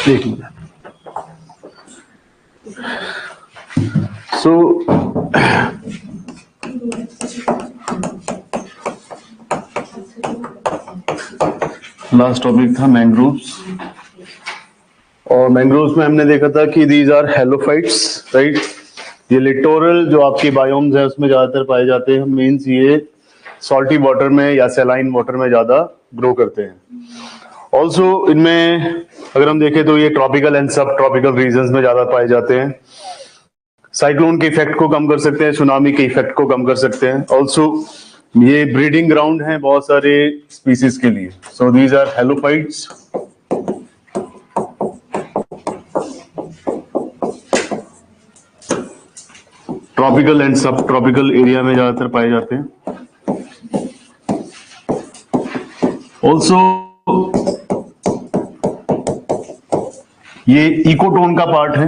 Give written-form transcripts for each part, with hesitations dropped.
एक minute. So last topic था mangroves, और मैंग्रोव्स में हमने देखा था कि दीज आर हेलोफाइट्स, राइट। ये लिटोरल जो आपकी बायोम्स है उसमें ज्यादातर पाए जाते हैं। मींस ये सॉल्टी वाटर में या सैलाइन वाटर में ज्यादा ग्रो करते हैं। ऑल्सो इनमें अगर हम देखें तो ये tropical and sub tropical regions में ज्यादा पाए जाते हैं। साइक्लोन के इफेक्ट को कम कर सकते हैं, सुनामी के इफेक्ट को कम कर सकते हैं। ऑल्सो ये ब्रीडिंग ग्राउंड है बहुत सारे स्पीसीज के लिए। So these are halophytes. Tropical and sub tropical area में ज्यादातर पाए जाते हैं। ऑल्सो ये इकोटोन का पार्ट है,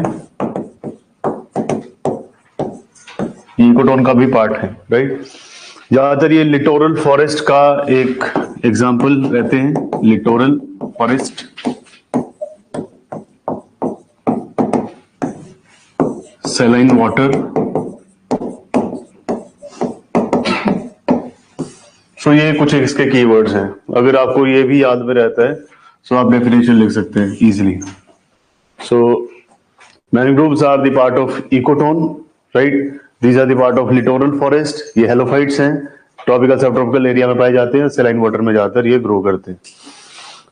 इकोटोन का भी पार्ट है, राइट। ज्यादातर ये लिटोरल फॉरेस्ट का एक एग्जाम्पल रहते हैं, littoral forest. Saline water. So ये कुछ इसके कीवर्ड्स हैं। अगर आपको ये भी याद में रहता है सो आप डेफिनेशन लिख सकते हैं easily. So mangroves are the part of ecotone, right. These are the part of littoral forest. ये हेलोफाइट्स हैं, ट्रॉपिकल सब ट्रॉपिकल एरिया में पाए जाते हैं, सैलाइन वाटर में ज्यादातर ये ग्रो करते हैं।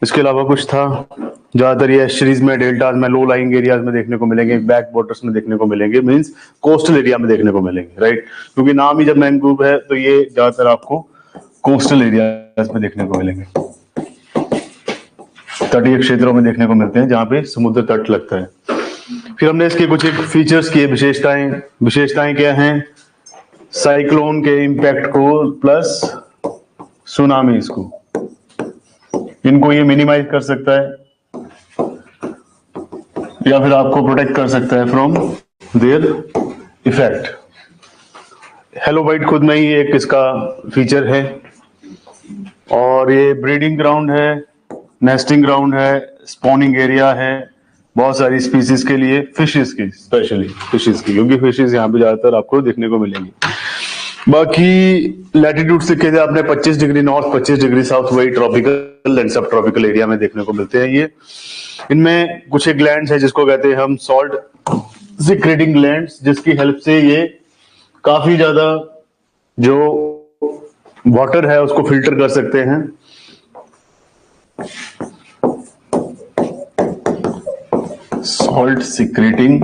इसके अलावा कुछ था, ज्यादातर ये एस्चुरीज में, डेल्टाज में, लो लाइंग एरियाज में देखने को मिलेंगे, बैक वाटर्स में देखने को मिलेंगे, मींस कोस्टल एरिया में देखने को मिलेंगे, राइट। क्योंकि नाम ही जब मैंग्रोव है तो ये ज्यादातर आपको कोस्टल एरियाज में देखने को मिलेंगे, तटीय क्षेत्रों में देखने को मिलते हैं जहां पे समुद्र तट लगता है। फिर हमने इसके कुछ एक फीचर्स किए, विशेषताएं क्या हैं, साइक्लोन के इम्पैक्ट को प्लस सुनामीज को, इनको ये मिनिमाइज कर सकता है या फिर आपको प्रोटेक्ट कर सकता है फ्रॉम देयर इफेक्ट। हेलोफाइट खुद में ही एक इसका फीचर है, और ये ब्रीडिंग ग्राउंड है, नेस्टिंग ग्राउंड है, स्पॉनिंग एरिया है बहुत सारी स्पीसीज के लिए, फिशेस की, स्पेशली फिशेस की, क्योंकि फिशेस यहाँ पे ज्यादातर आपको देखने को मिलेंगी। बाकी लैटिट्यूड से कहते हैं आपने 25 डिग्री नॉर्थ, 25 डिग्री साउथ, वही tropical and sub tropical area में देखने को मिलते हैं। ये इनमें कुछ एक ग्लैंड्स है जिसको कहते हैं हम सॉल्ट सिक्रेटिंग ग्लैंड्स, जिसकी हेल्प से ये काफी ज्यादा जो वाटर है उसको फिल्टर कर सकते हैं। Salt secreting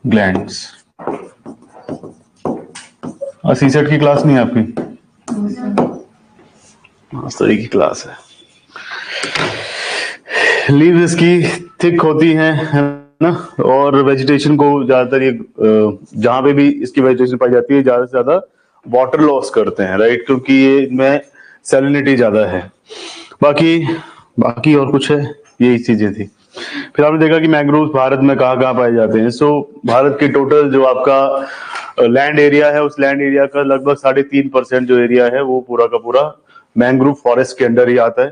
glands. सीसेट की क्लास नहीं है आपकी? मास्टरी की क्लास है। लीव्स इसकी थिक होती हैं, है ना, और वेजिटेशन को ज्यादातर ये जहां पे भी इसकी वेजिटेशन पाई जाती है ज्यादा से ज्यादा वाटर लॉस करते हैं, राइट, क्योंकि ये इनमें सैलिनिटी ज्यादा है। बाकी और कुछ है, यही चीजें थी। फिर आपने देखा कि मैंग्रोव्स भारत में कहाँ पाए जाते हैं। सो भारत के टोटल जो आपका लैंड एरिया है, उस लैंड एरिया का लगभग 3.5% जो एरिया है वो पूरा का पूरा मैंग्रोव फॉरेस्ट के अंडर ही आता है।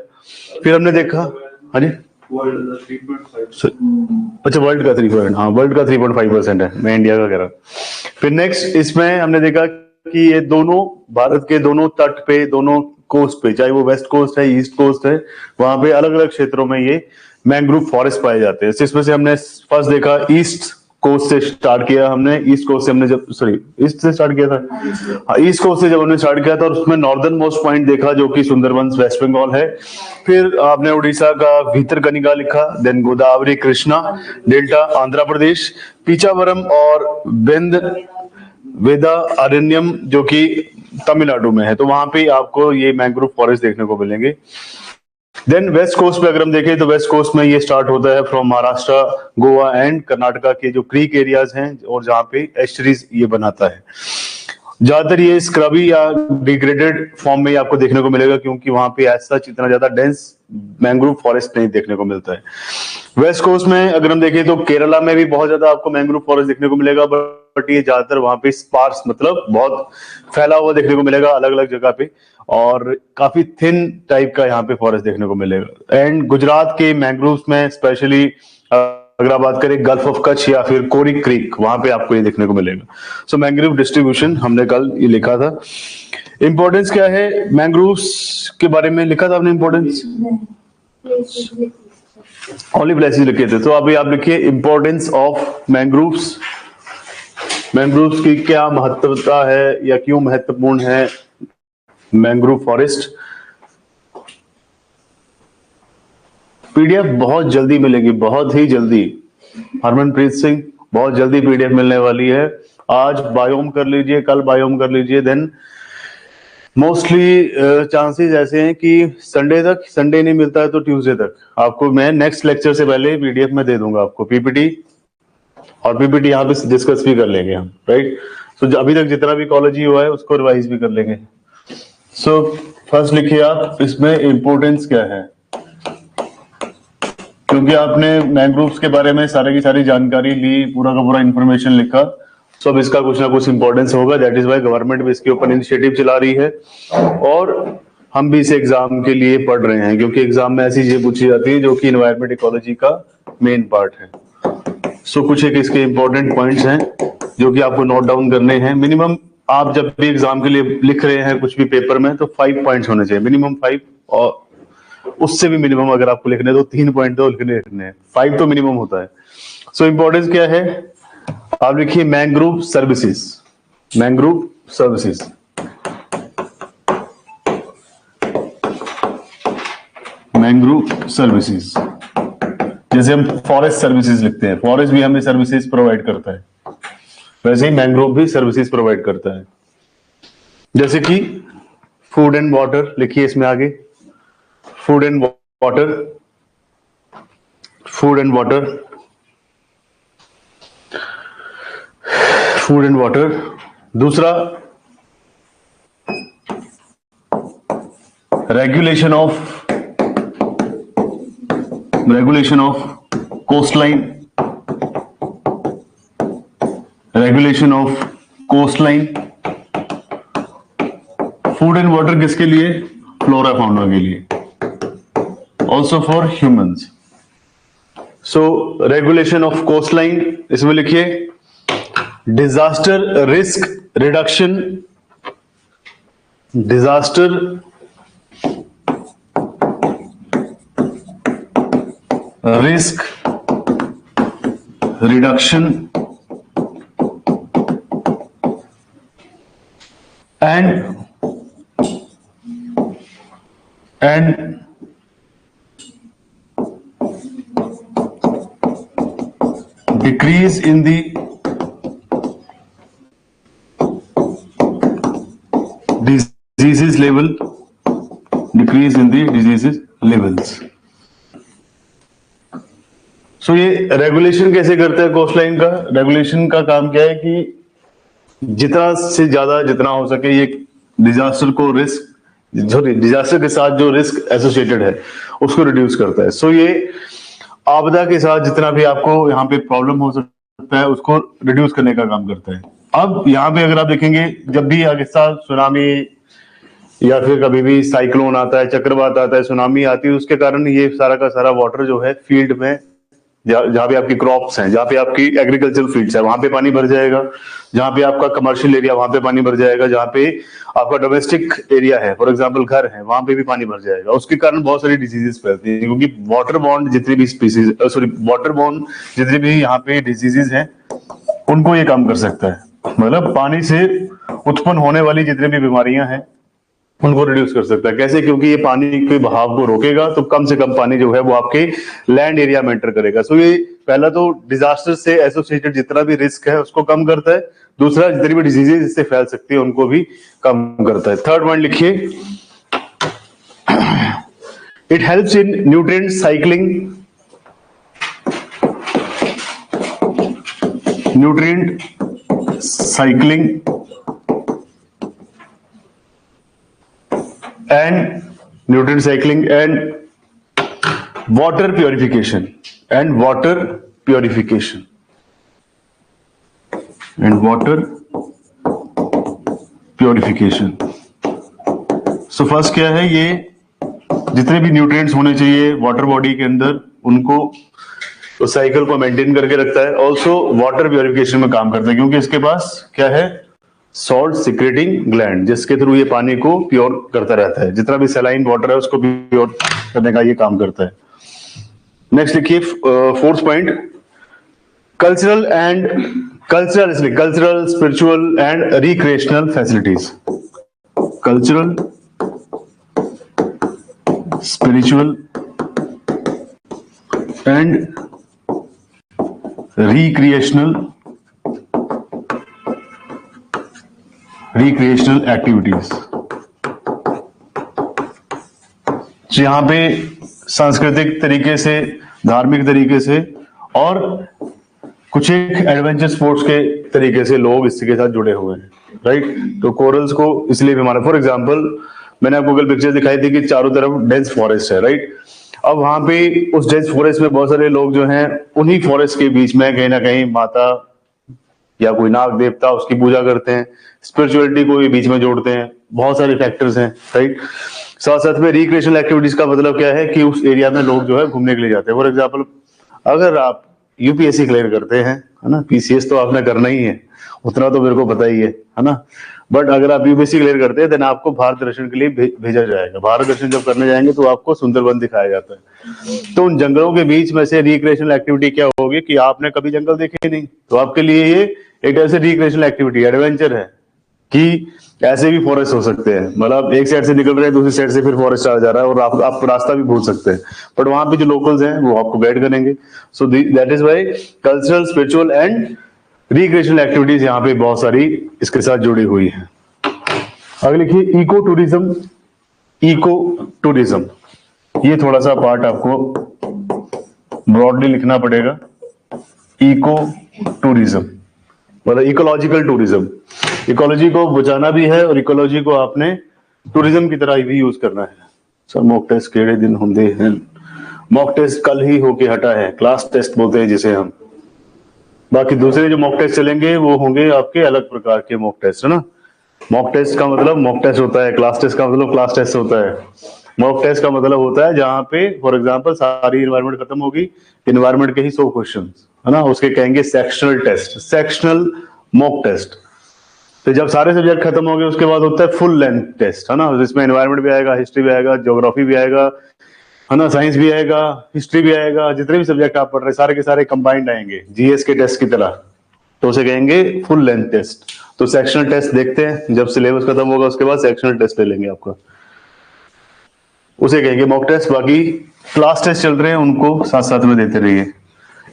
फिर हमने देखा, हाँ जी, अच्छा वर्ल्ड का 3%, हाँ वर्ल्ड का 3.5% है, मैं इंडिया का कह रहा। फिर नेक्स्ट इसमें हमने देखा कि ये दोनों भारत के दोनों तट पे, दोनों कोस्ट पे, चाहे वो वेस्ट कोस्ट है, ईस्ट कोस्ट है, वहां पे अलग अलग क्षेत्रों में ये मैंग्रोव फॉरेस्ट पाए जाते हैं। इसमें से हमने फर्स्ट देखा ईस्ट कोस्ट से स्टार्ट किया हमने, ईस्ट कोस्ट से हमने जब ईस्ट से स्टार्ट किया था, हाँ ईस्ट कोस्ट से जब हमने स्टार्ट किया था, और उसमें नॉर्दर्न मोस्ट पॉइंट देखा जो कि सुंदरबंस वेस्ट बंगाल है। फिर आपने उड़ीसा का भीतरकनिका लिखा, देन गोदावरी कृष्णा डेल्टा आंध्र प्रदेश, पीचावरम और वेदा अरण्यम जो कि तमिलनाडु में है, तो वहां पे आपको ये मैंग्रोव फॉरेस्ट देखने को मिलेंगे। देन वेस्ट कोस्ट पे अगर हम देखें तो वेस्ट कोस्ट में ये स्टार्ट होता है फ्रॉम महाराष्ट्र, गोवा एंड कर्नाटका के जो क्रीक एरियाज हैं और जहां पे एस्चुरीज ये बनाता है। ज्यादातर ये स्क्रबी या डिग्रेडेड फॉर्म में आपको देखने को मिलेगा, क्योंकि वहां पे ऐसा इतना ज्यादा डेंस मैंग्रोव फॉरेस्ट नहीं देखने को मिलता है। वेस्ट कोस्ट में अगर हम देखें तो केरला में भी बहुत ज्यादा आपको मैंग्रोव फॉरेस्ट देखने को मिलेगा, बट बट ये ज्यादातर वहां पे स्पार्स मतलब बहुत फैला हुआ देखने को मिलेगा अलग अलग जगह पे, और काफी थिन टाइप का यहाँ पे फॉरेस्ट देखने को मिलेगा। एंड गुजरात के मैंग्रोव्स में स्पेशली अगर आप बात करें गल्फ ऑफ कच्छ या फिर कोरी क्रीक, वहां पे आपको ये देखने को मिलेगा। सो मैंग्रोव डिस्ट्रीब्यूशन हमने कल ये लिखा था। इंपॉर्टेंस क्या है मैंग्रोव्स के बारे में, लिखा था आपने इंपॉर्टेंस? ओनली प्लेसेस लिखे थे। तो अभी आप लिखिए इंपॉर्टेंस ऑफ मैंग्रोव्स। मैंग्रोव्स की क्या महत्वता है या क्यों महत्वपूर्ण है मैंग्रोव फॉरेस्ट। पीडीएफ बहुत जल्दी मिलेगी, बहुत ही जल्दी। हरमनप्रीत सिंह, बहुत जल्दी पीडीएफ मिलने वाली है। आज बायोम कर लीजिए, कल बायोम कर लीजिए, देन मोस्टली चांसेस ऐसे हैं कि संडे तक, संडे नहीं मिलता है तो ट्यूसडे तक आपको मैं नेक्स्ट लेक्चर से पहले पीडीएफ में दे दूंगा आपको पीपीटी, और पीपीटी यहाँ पे डिस्कस भी कर लेंगे हम, राइट। सो अभी तक जितना भी कॉलेज हुआ है उसको रिवाइज भी कर लेंगे। सो फर्स्ट लिखिए आप इसमें इंपॉर्टेंस क्या है, क्योंकि आपने मैंग्रोव्स के बारे में सारे की सारी जानकारी ली, पूरा का पूरा इंफॉर्मेशन लिखा, सो अब इसका कुछ ना कुछ इंपॉर्टेंस होगा। दैट इज वाई गवर्नमेंट भी इसके ऊपर इनिशिएटिव चला रही है, और हम भी इसे एग्जाम के लिए पढ़ रहे हैं, क्योंकि एग्जाम में ऐसी चीजें पूछी जाती है जो कि एनवायरमेंट इकोलॉजी का मेन पार्ट है। सो कुछ एक इसके इंपॉर्टेंट पॉइंट्स हैं जो कि आपको नोट डाउन करने हैं। मिनिमम आप जब भी एग्जाम के लिए लिख रहे हैं कुछ भी पेपर में तो 5 पॉइंट्स होने चाहिए, मिनिमम 5, और उससे भी मिनिमम अगर आपको लिखने तो 3 पॉइंट तो लिखने हैं, 5 तो मिनिमम होता है। सो इंपॉर्टेंस क्या है आप लिखिए mangrove services. Mangrove services, mangrove services, जैसे हम फॉरेस्ट सर्विसेज लिखते हैं, फॉरेस्ट भी हमें सर्विसेज प्रोवाइड करता है, वैसे ही मैंग्रोव भी सर्विसेज प्रोवाइड करता है। जैसे कि फूड एंड वाटर लिखिए इसमें आगे, food and water, food and water, food and water. दूसरा regulation of coastline, regulation of coastline. Food and water किसके लिए? फ्लोरा फाउना के लिए, also for humans. So regulation of coastline, इसमें लिखिए disaster risk reduction, disaster risk reduction and decrease in the diseases level, decrease in the diseases levels. So ये regulation कैसे करता है कोस्टलाइन का? रेगुलेशन का काम क्या है कि जितना से ज्यादा जितना हो सके ये डिजास्टर को रिस्क, जो डिजास्टर के साथ जो रिस्क एसोसिएटेड है उसको रिड्यूस करता है। सो ये आपदा के साथ जितना भी आपको यहाँ पे प्रॉब्लम हो सकता है उसको रिड्यूस करने का काम करता है। अब यहाँ पे अगर आप देखेंगे जब भी आगे साथ सुनामी या फिर कभी भी साइक्लोन आता है, चक्रवात आता है, सुनामी आती है, उसके कारण ये सारा का सारा वाटर जो है फील्ड में जहाँ पे आपकी क्रॉप्स हैं, जहाँ पे आपकी एग्रीकल्चर फील्ड्स है वहां पे पानी भर जाएगा, जहाँ पे आपका कमर्शियल एरिया वहां पे पानी भर जाएगा, जहाँ पे आपका डोमेस्टिक एरिया है फॉर एग्जांपल घर है वहां पे भी पानी भर जाएगा। उसके कारण बहुत सारी डिजीजेस फैलती है, क्योंकि वाटर बॉर्न जितनी भी स्पीसीज वाटर बॉर्न जितने भी यहाँ पे डिजीजेस हैं उनको ये काम कर सकता है। मतलब पानी से उत्पन्न होने वाली जितनी भी बीमारियां हैं उनको रिड्यूस कर सकता है। कैसे? क्योंकि ये पानी के बहाव को रोकेगा तो कम से कम पानी जो है वो आपके लैंड एरिया में एंटर करेगा। सो ये पहला तो डिजास्टर से एसोसिएटेड जितना भी रिस्क है उसको कम करता है, दूसरा जितनी भी डिजीजेज इससे फैल सकती है उनको भी कम करता है। थर्ड पॉइंट लिखिए, it helps in nutrient cycling, nutrient cycling and nutrient cycling and water purification, and water purification, and water purification. So first क्या है, ये जितने भी न्यूट्रिएंट्स होने चाहिए वाटर बॉडी के अंदर उनको उस साइकिल को मेंटेन करके रखता है। ऑल्सो वाटर प्योरिफिकेशन में काम करता है, क्योंकि इसके पास क्या है, सॉल्ट सिक्रेटिंग ग्लैंड, जिसके थ्रू ये पानी को प्योर करता रहता है। जितना भी सलाइन वाटर है उसको प्योर करने का ये काम करता है। नेक्स्ट लिखिए fourth point, cultural spiritual and recreational facilities. Cultural, spiritual and recreational activities. यहां पे सांस्कृतिक तरीके से, धार्मिक तरीके से और कुछ एक एडवेंचर स्पोर्ट्स के तरीके से लोग इसके साथ जुड़े हुए हैं, राइट। तो कोरल्स को इसलिए भी हमारा, फॉर एग्जांपल मैंने आपको कल पिक्चर दिखाई थी कि चारों तरफ डेंस फॉरेस्ट है, राइट। अब वहां पे उस डेंस फॉरेस्ट में बहुत सारे लोग जो हैं उन्हीं फॉरेस्ट के बीच में कहीं ना कहीं माता या कोई नाग देवता उसकी पूजा करते हैं, स्पिरिचुअलिटी को भी बीच में जोड़ते हैं, बहुत सारे फैक्टर्स हैं, राइट। साथ साथ में रिक्रिएशनल एक्टिविटीज का मतलब क्या है कि उस एरिया में लोग जो है घूमने के लिए जाते हैं। फॉर एग्जाम्पल अगर आप यूपीएससी क्लियर करते हैं, है ना, पीसीएस तो आपने करना ही है, उतना तो मेरे को पता ही है ना। बट अगर आप यूपीएससी क्लियर करते हैं देन आपको भारत दर्शन के लिए भेजा जाएगा। भारत दर्शन जब करने जाएंगे तो आपको सुंदरवन दिखाया जाता है। तो उन जंगलों के बीच में से रिक्रिएशनल एक्टिविटी क्या होगी कि आपने कभी जंगल देखे नहीं, तो आपके लिए ये एक ऐसे रिक्रिएशनल एक्टिविटी एडवेंचर है कि ऐसे भी फॉरेस्ट हो सकते हैं, मतलब एक साइड से निकल रहे हैं दूसरी साइड से फिर फॉरेस्ट आ जा रहा है और आप रास्ता भी भूल सकते हैं, बट वहां पे जो लोकल्स हैं वो आपको गाइड करेंगे। So that is why cultural, spiritual and recreational activities यहाँ पे बहुत सारी इसके साथ जुड़ी हुई है। आगे लिखिए इको टूरिज्म। इको टूरिज्म, ये थोड़ा सा पार्ट आपको ब्रॉडली लिखना पड़ेगा। इको टूरिज्म मतलब इकोलॉजिकल टूरिज्म, इकोलॉजी को बचाना भी है और इकोलॉजी को आपने टूरिज्म की तरह भी यूज करना है। सर मॉक टेस्ट केड़े दिन होंगे हैं? मॉक टेस्ट कल ही होके हटा है, क्लास टेस्ट बोलते हैं जिसे हम। बाकी दूसरे जो मॉक टेस्ट चलेंगे वो होंगे आपके अलग प्रकार के मॉक टेस्ट, है ना। मॉक टेस्ट का मतलब मॉक टेस्ट होता है, क्लास टेस्ट का मतलब क्लास टेस्ट होता है। मॉक टेस्ट का मतलब होता है जहां पे फॉर एग्जांपल सारी एनवायरनमेंट खत्म होगी, एनवायरनमेंट के ही 100 क्वेश्चन, है ना, उसके कहेंगे sectional test, sectional mock test. तो जब सारे सब्जेक्ट खत्म हो गए उसके बाद होता है फुल लेंथ टेस्ट, है ना, जिसमें एनवायरनमेंट भी आएगा, हिस्ट्री भी आएगा, ज्योग्राफी भी आएगा, है ना, साइंस भी आएगा, हिस्ट्री भी आएगा, जितने भी सब्जेक्ट आप पढ़ रहे हैं सारे के सारे कंबाइंड आएंगे जीएस के टेस्ट की तरह, तो उसे कहेंगे फुल लेंथ टेस्ट। तो सेक्शनल टेस्ट देखते हैं, जब सिलेबस खत्म होगा उसके बाद सेक्शनल टेस्ट ले लेंगे आपका, उसे कहेंगे मॉक टेस्ट। बाकी क्लास टेस्ट चल रहे हैं उनको साथ साथ में देते रहिए।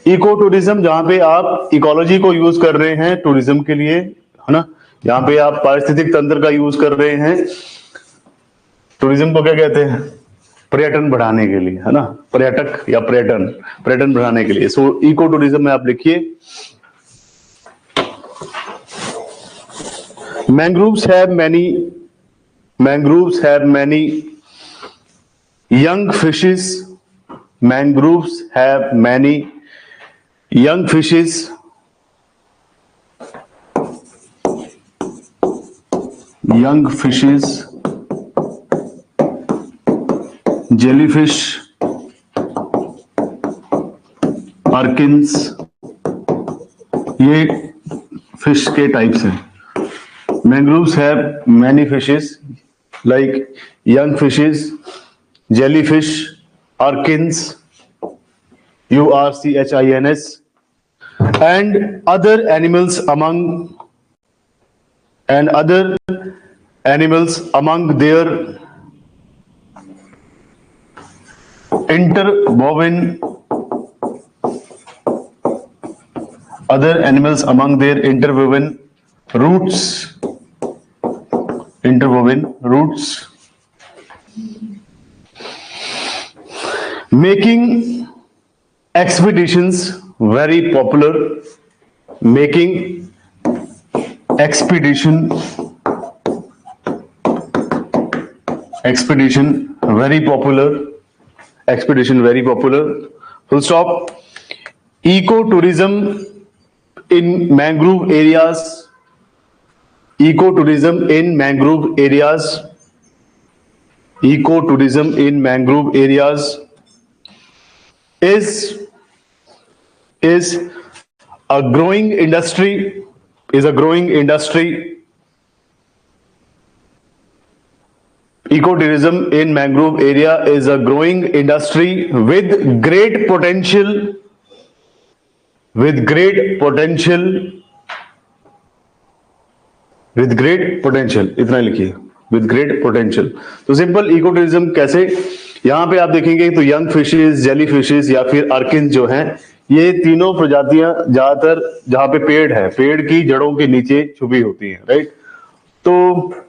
इको टूरिज्म, जहां पे आप इकोलॉजी को यूज कर रहे हैं टूरिज्म के लिए, है ना, यहाँ पे आप पारिस्थितिक तंत्र का यूज कर रहे हैं। टूरिज्म को क्या कहते हैं? पर्यटन बढ़ाने के लिए, है ना, पर्यटक या पर्यटन बढ़ाने के लिए। सो इको टूरिज्म में आप लिखिए mangroves have many young fishes. Mangroves have many young fishes. Young fishes, jellyfish, अर्किन्स, ये फिश के टाइप्स हैं। Mangroves have many fishes like young fishes, jellyfish, urchins, urchins, and other animals among their interwoven roots, making expeditions very popular, expedition very popular, full stop. Ecotourism in mangrove areas, ecotourism in mangrove areas, ecotourism in mangrove areas is a growing industry, is a growing industry. Ecotourism in mangrove area is a growing industry with great potential, with great potential, with great potential, इतना लिखिए, with great potential. तो simple eco tourism कैसे, यहां पे आप देखेंगे तो young fishes, jelly fishes या फिर अर्किन जो हैं, ये तीनों प्रजातियां ज्यादातर जहां पे पेड़ है, पेड़ की जड़ों के नीचे छुपी होती हैं, राइट. तो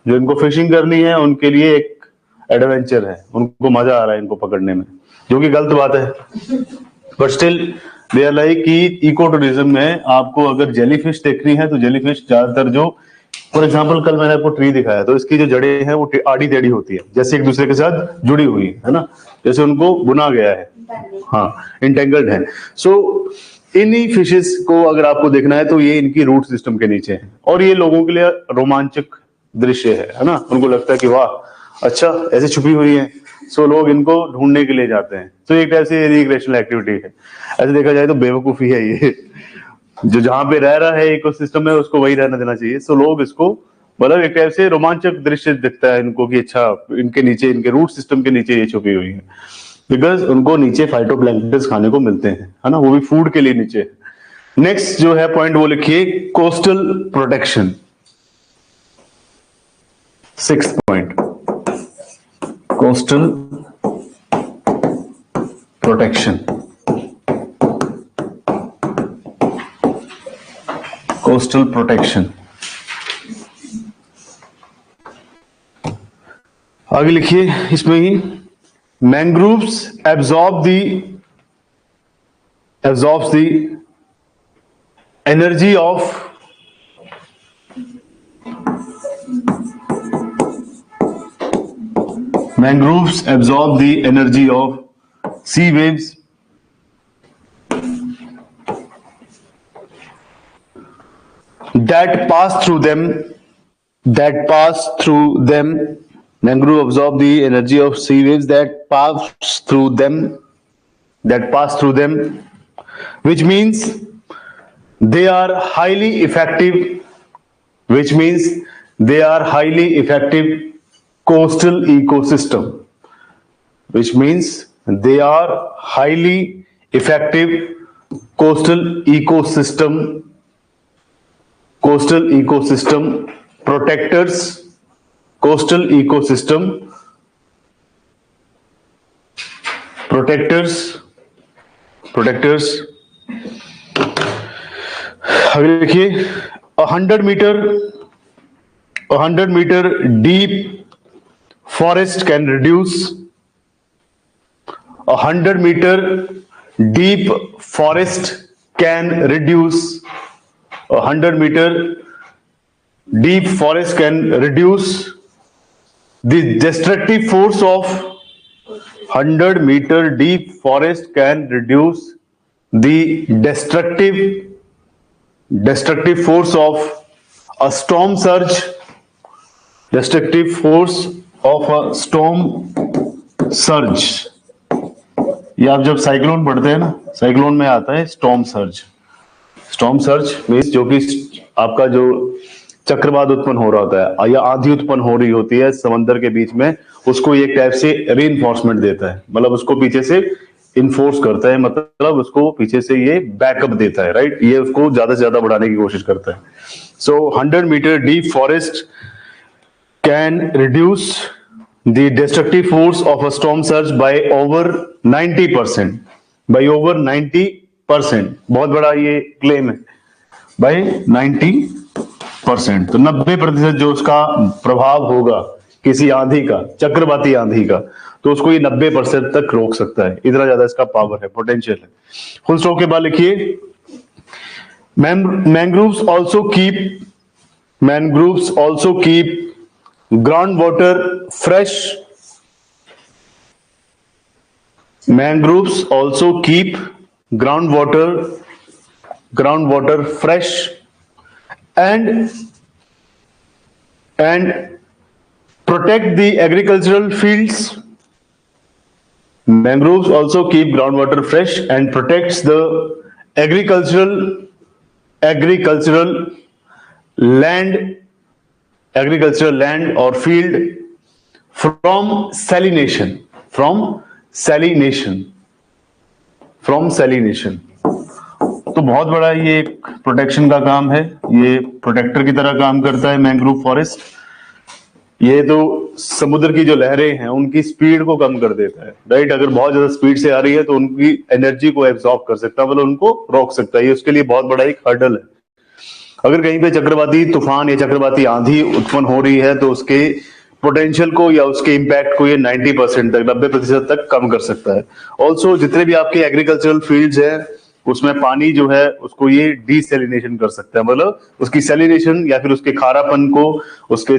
जो इनको फिशिंग करनी है उनके लिए एक एडवेंचर है, उनको मजा आ रहा है इनको पकड़ने में, जो कि गलत बात है, but still they are like कि इको टूरिज्म में आपको अगर जेलीफिश देखनी है तो जेलीफिश ज्यादातर जो, फॉर एग्जांपल कल मैंने आपको ट्री दिखाया तो इसकी जो जड़ें हैं वो आड़ी टेढ़ी होती है, जैसे एक दूसरे के साथ जुड़ी हुई है ना, जैसे उनको बुना गया है, हाँ इंटेंगल्ड है. सो इन्हीं फिशेस को अगर आपको देखना है तो ये इनकी रूट सिस्टम के नीचे है, और ये लोगों के लिए रोमांचक दृश्य है ना, उनको लगता है कि वाह अच्छा ऐसे छुपी हुई है, सो लोग इनको ढूंढने के लिए जाते हैं. तो एक टाइप से रिक्रिएशनल एक्टिविटी है, ऐसे देखा जाए तो बेवकूफी है ये, जो जहां पे रह रहा है इकोसिस्टम में उसको वही रहने देना चाहिए. सो लोग इसको मतलब एक टाइप से रोमांचक दृश्य दिखता है इनको कि अच्छा इनके नीचे, इनके रूट सिस्टम के नीचे ये छुपी हुई है, बिकॉज उनको नीचे फाइटोप्लैंक्टन्स खाने को मिलते हैं, है ना, वो भी फूड के लिए नीचे. नेक्स्ट जो है पॉइंट वो लिखिए, coastal protection. 6th point, coastal protection. Coastal protection. आगे लिखिए इसमें ही, mangroves absorbs the energy of mangroves absorb the energy of sea waves that pass through them. Mangrove absorb the energy of sea waves that pass through them, which means they are highly effective, coastal ecosystem, which means they are highly effective coastal ecosystem protectors, coastal ecosystem protectors. आगे देखिए, 100 meter deep forest can reduce 100 meter deep forest can reduce 100 meter deep forest can reduce the destructive force of 100 meter deep forest can reduce the destructive force of a storm surge, destructive force of a storm surge. ये आप जब cyclone पढ़ते हैं ना, cyclone में आता है storm surge. Storm surge means जो कि आपका जो चक्रवात उत्पन्न हो रहा होता है या आंधी उत्पन्न हो रही होती है समंदर के बीच में, उसको एक टाइप से रीइंफोर्समेंट देता है, मतलब उसको पीछे से इन्फोर्स करता है, मतलब उसको पीछे से ये बैकअप देता है, राइट. ये उसको ज्यादा से ज्यादा बढ़ाने की कोशिश करता है. सो 100 meter deep forest can reduce the destructive force of a storm surge by over 90%. बहुत बड़ा ये क्लेम है, by 90%. तो 90% जो उसका प्रभाव होगा किसी आंधी का, चक्रवाती आंधी का, तो उसको ये 90% तक रोक सकता है. इतना ज्यादा इसका पावर है, पोटेंशियल है. फुल स्टॉप के बाद लिखिए, mangroves also keep groundwater fresh. Mangroves also keep groundwater ground water fresh and protect the agricultural fields. Mangroves also keep groundwater fresh and protects the agricultural land or field from salination. तो बहुत बड़ा ये protection का काम है, ये protector की तरह काम करता है मैंग्रोव फॉरेस्ट। ये तो समुद्र की जो लहरें हैं उनकी स्पीड को कम कर देता है, राइट। अगर बहुत ज्यादा स्पीड से आ रही है तो उनकी एनर्जी को एब्जॉर्ब कर सकता है, मतलब उनको रोक सकता है। ये उसके लिए बहुत बड़ा एक हर्डल है। अगर कहीं पे चक्रवाती तूफान या चक्रवाती आंधी उत्पन्न हो रही है तो उसके पोटेंशियल को या उसके इम्पैक्ट को ये 90% तक 90% तक कम कर सकता है। ऑल्सो जितने भी आपके एग्रीकल्चरल फील्ड्स हैं उसमें पानी जो है उसको ये डीसैलिनेशन कर सकता है, मतलब उसकी सैलिनेशन या फिर उसके खारापन को, उसके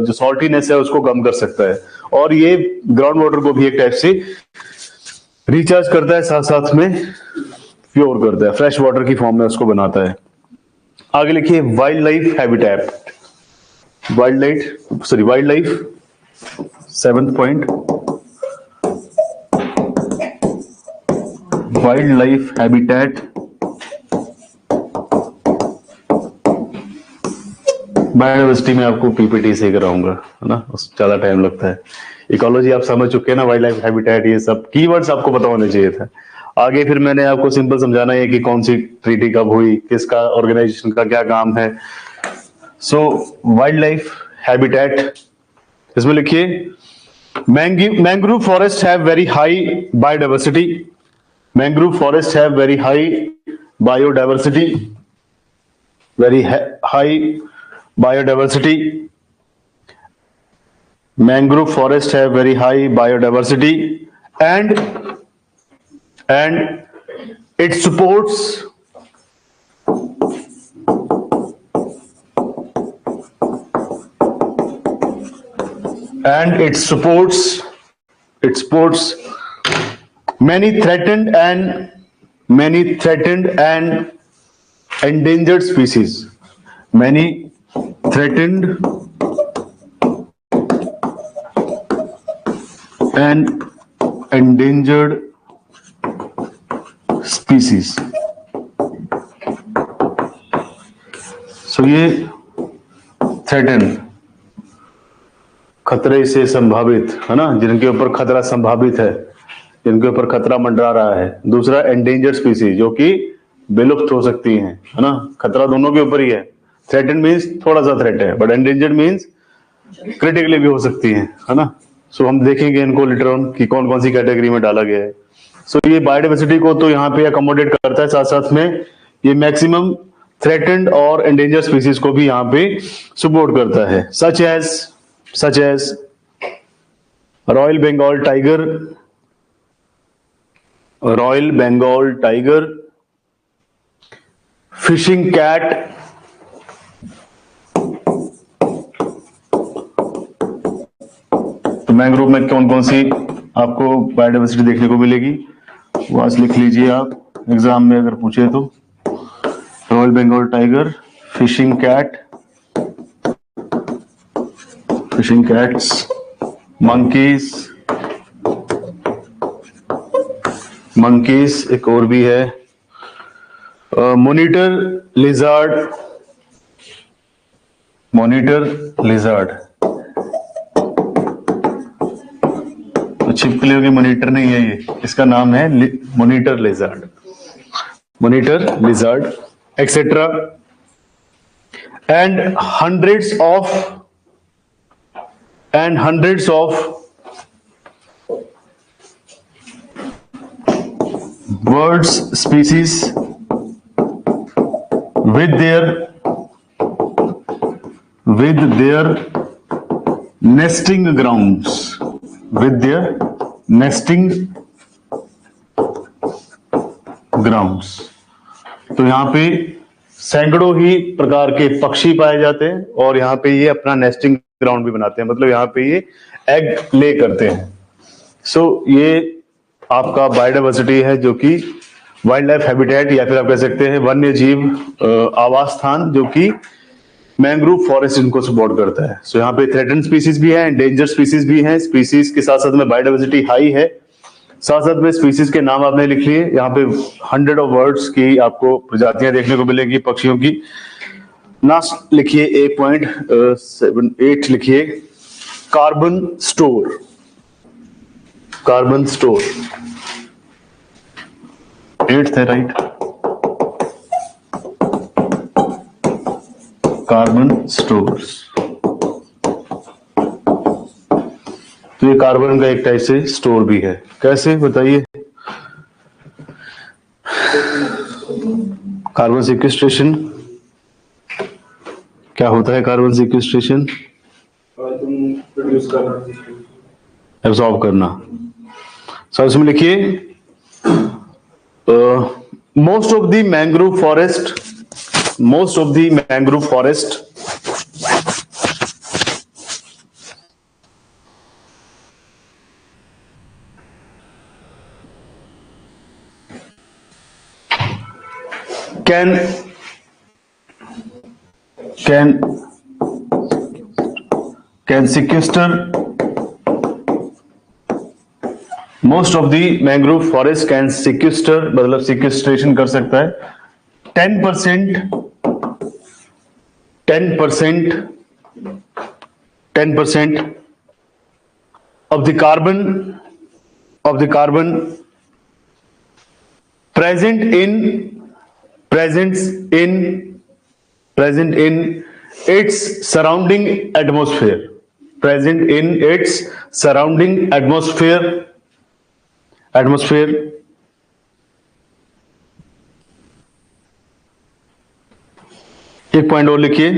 जो सॉल्टीनेस है उसको कम कर सकता है। और ये ग्राउंड वाटर को भी एक टाइप से रिचार्ज करता है, साथ साथ में प्योर करता है, फ्रेश वाटर की फॉर्म में उसको बनाता है। आगे लिखिए wild life habitat, wild life 7th point, wild life habitat. Biodiversity में आपको पीपीटी से कराऊंगा, है ना, ज्यादा टाइम लगता है। इकोलॉजी आप समझ चुके हैं ना, वाइल्ड लाइफ हैबिटेट, ये सब कीवर्ड्स आपको पता होने चाहिए था। आगे फिर मैंने आपको सिंपल समझाना है कि कौन सी ट्रीटी कब हुई, किसका ऑर्गेनाइजेशन का क्या काम है। सो वाइल्ड लाइफ हैबिटेट, इसमें लिखिए mangrove forest have very high biodiversity. Mangrove forests have very high biodiversity, Mangrove forests have very high biodiversity and it supports many threatened and endangered species. Many threatened and endangered species. So ये threatened, खतरे से संभावित, है ना, जिनके ऊपर खतरा संभावित है, जिनके ऊपर खतरा मंडरा रहा है। दूसरा एंडेंजर्ड स्पीसीज, जो कि विलुप्त हो सकती हैं, है ना। खतरा दोनों के ऊपर ही है। थ्रेटेंड मींस थोड़ा सा थ्रेट है, बट एंडेंजर्ड मींस क्रिटिकली भी हो सकती है ना। सो हम देखेंगे इनको लेटर ऑन कि कौन कौन सी कैटेगरी में डाला गया है। सो ये बायोडाइवर्सिटी को तो यहाँ पे अकोमोडेट करता है, साथ साथ में ये मैक्सिमम थ्रेटेंड और एंडेंजर्ड स्पीसीज को भी यहाँ पे सपोर्ट करता है, such as royal Bengal tiger, fishing cat, तो मैंग्रोव में कौन कौन सी आपको बायोडाइवर्सिटी देखने को मिलेगी वो आज लिख लीजिए आप, एग्जाम में अगर पूछे तो। Royal Bengal tiger, fishing cats, monkeys, एक और भी है, मॉनिटर लिजर्ड, तो छिपकलियों की मॉनिटर नहीं है ये, इसका नाम है monitor lizard etcetera, and hundreds of birds species with their nesting grounds, तो यहाँ पे सैकड़ों ही प्रकार के पक्षी पाए जाते हैं और यहाँ पे ये अपना नेस्टिंग ग्राउंड भी बनाते हैं, मतलब यहाँ पे ये एग ले करते हैं। सो ये आपका बायोडाइवर्सिटी है जो कि वाइल्ड लाइफ हैबिटेट या फिर आप कह सकते हैं वन्य जीव आवास स्थान, जो कि मैंग्रोव फॉरेस्ट इनको सपोर्ट करता है। सो यहाँ पे थ्रेटन स्पीसीज भी है, एंडेंजर स्पीसीज भी है, स्पीसीज के साथ साथ में बायोडाइवर्सिटी हाई है, साथ साथ में स्पीसीज के नाम आपने लिख लिए। यहाँ पे 100 ऑफ वर्ड्स की आपको प्रजातियां देखने को मिलेगी पक्षियों की। लास्ट लिखिए 1.78 लिखिए, carbon store. Carbon store 8th है, राइट? कार्बन स्टोर्स, तो ये कार्बन का एक टाइप से स्टोर भी है। कैसे बताइए? कार्बन सिक्वेस्ट्रेशन क्या होता है? कार्बन सिक्वेस्ट्रेशन एब्सॉर्ब करना। सो इसमें लिखिए, most of the mangrove forest can sequester, most of the mangrove forest can sequester, मतलब sequestration कर सकता है 10% of the carbon present in its surrounding atmosphere, एक पॉइंट और लिखिए,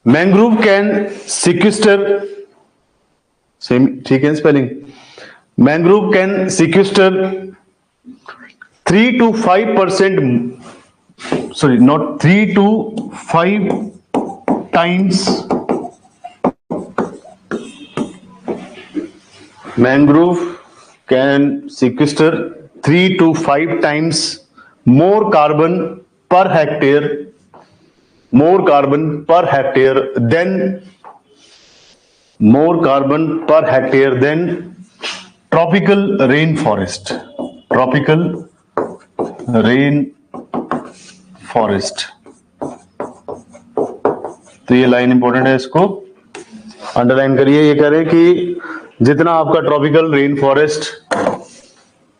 मैंग्रोव कैन सिक्वेस्टर, सेम ठीक है spelling, mangrove can सिक्वेस्टर 3 to 5%, sorry, not 3 to 5 times, mangrove can sequester 3 to 5 times more carbon per hectare than tropical rainforest. तो ये line important है, इसको underline करिए। ये कह रहे हैं कि जितना आपका ट्रॉपिकल रेन फॉरेस्ट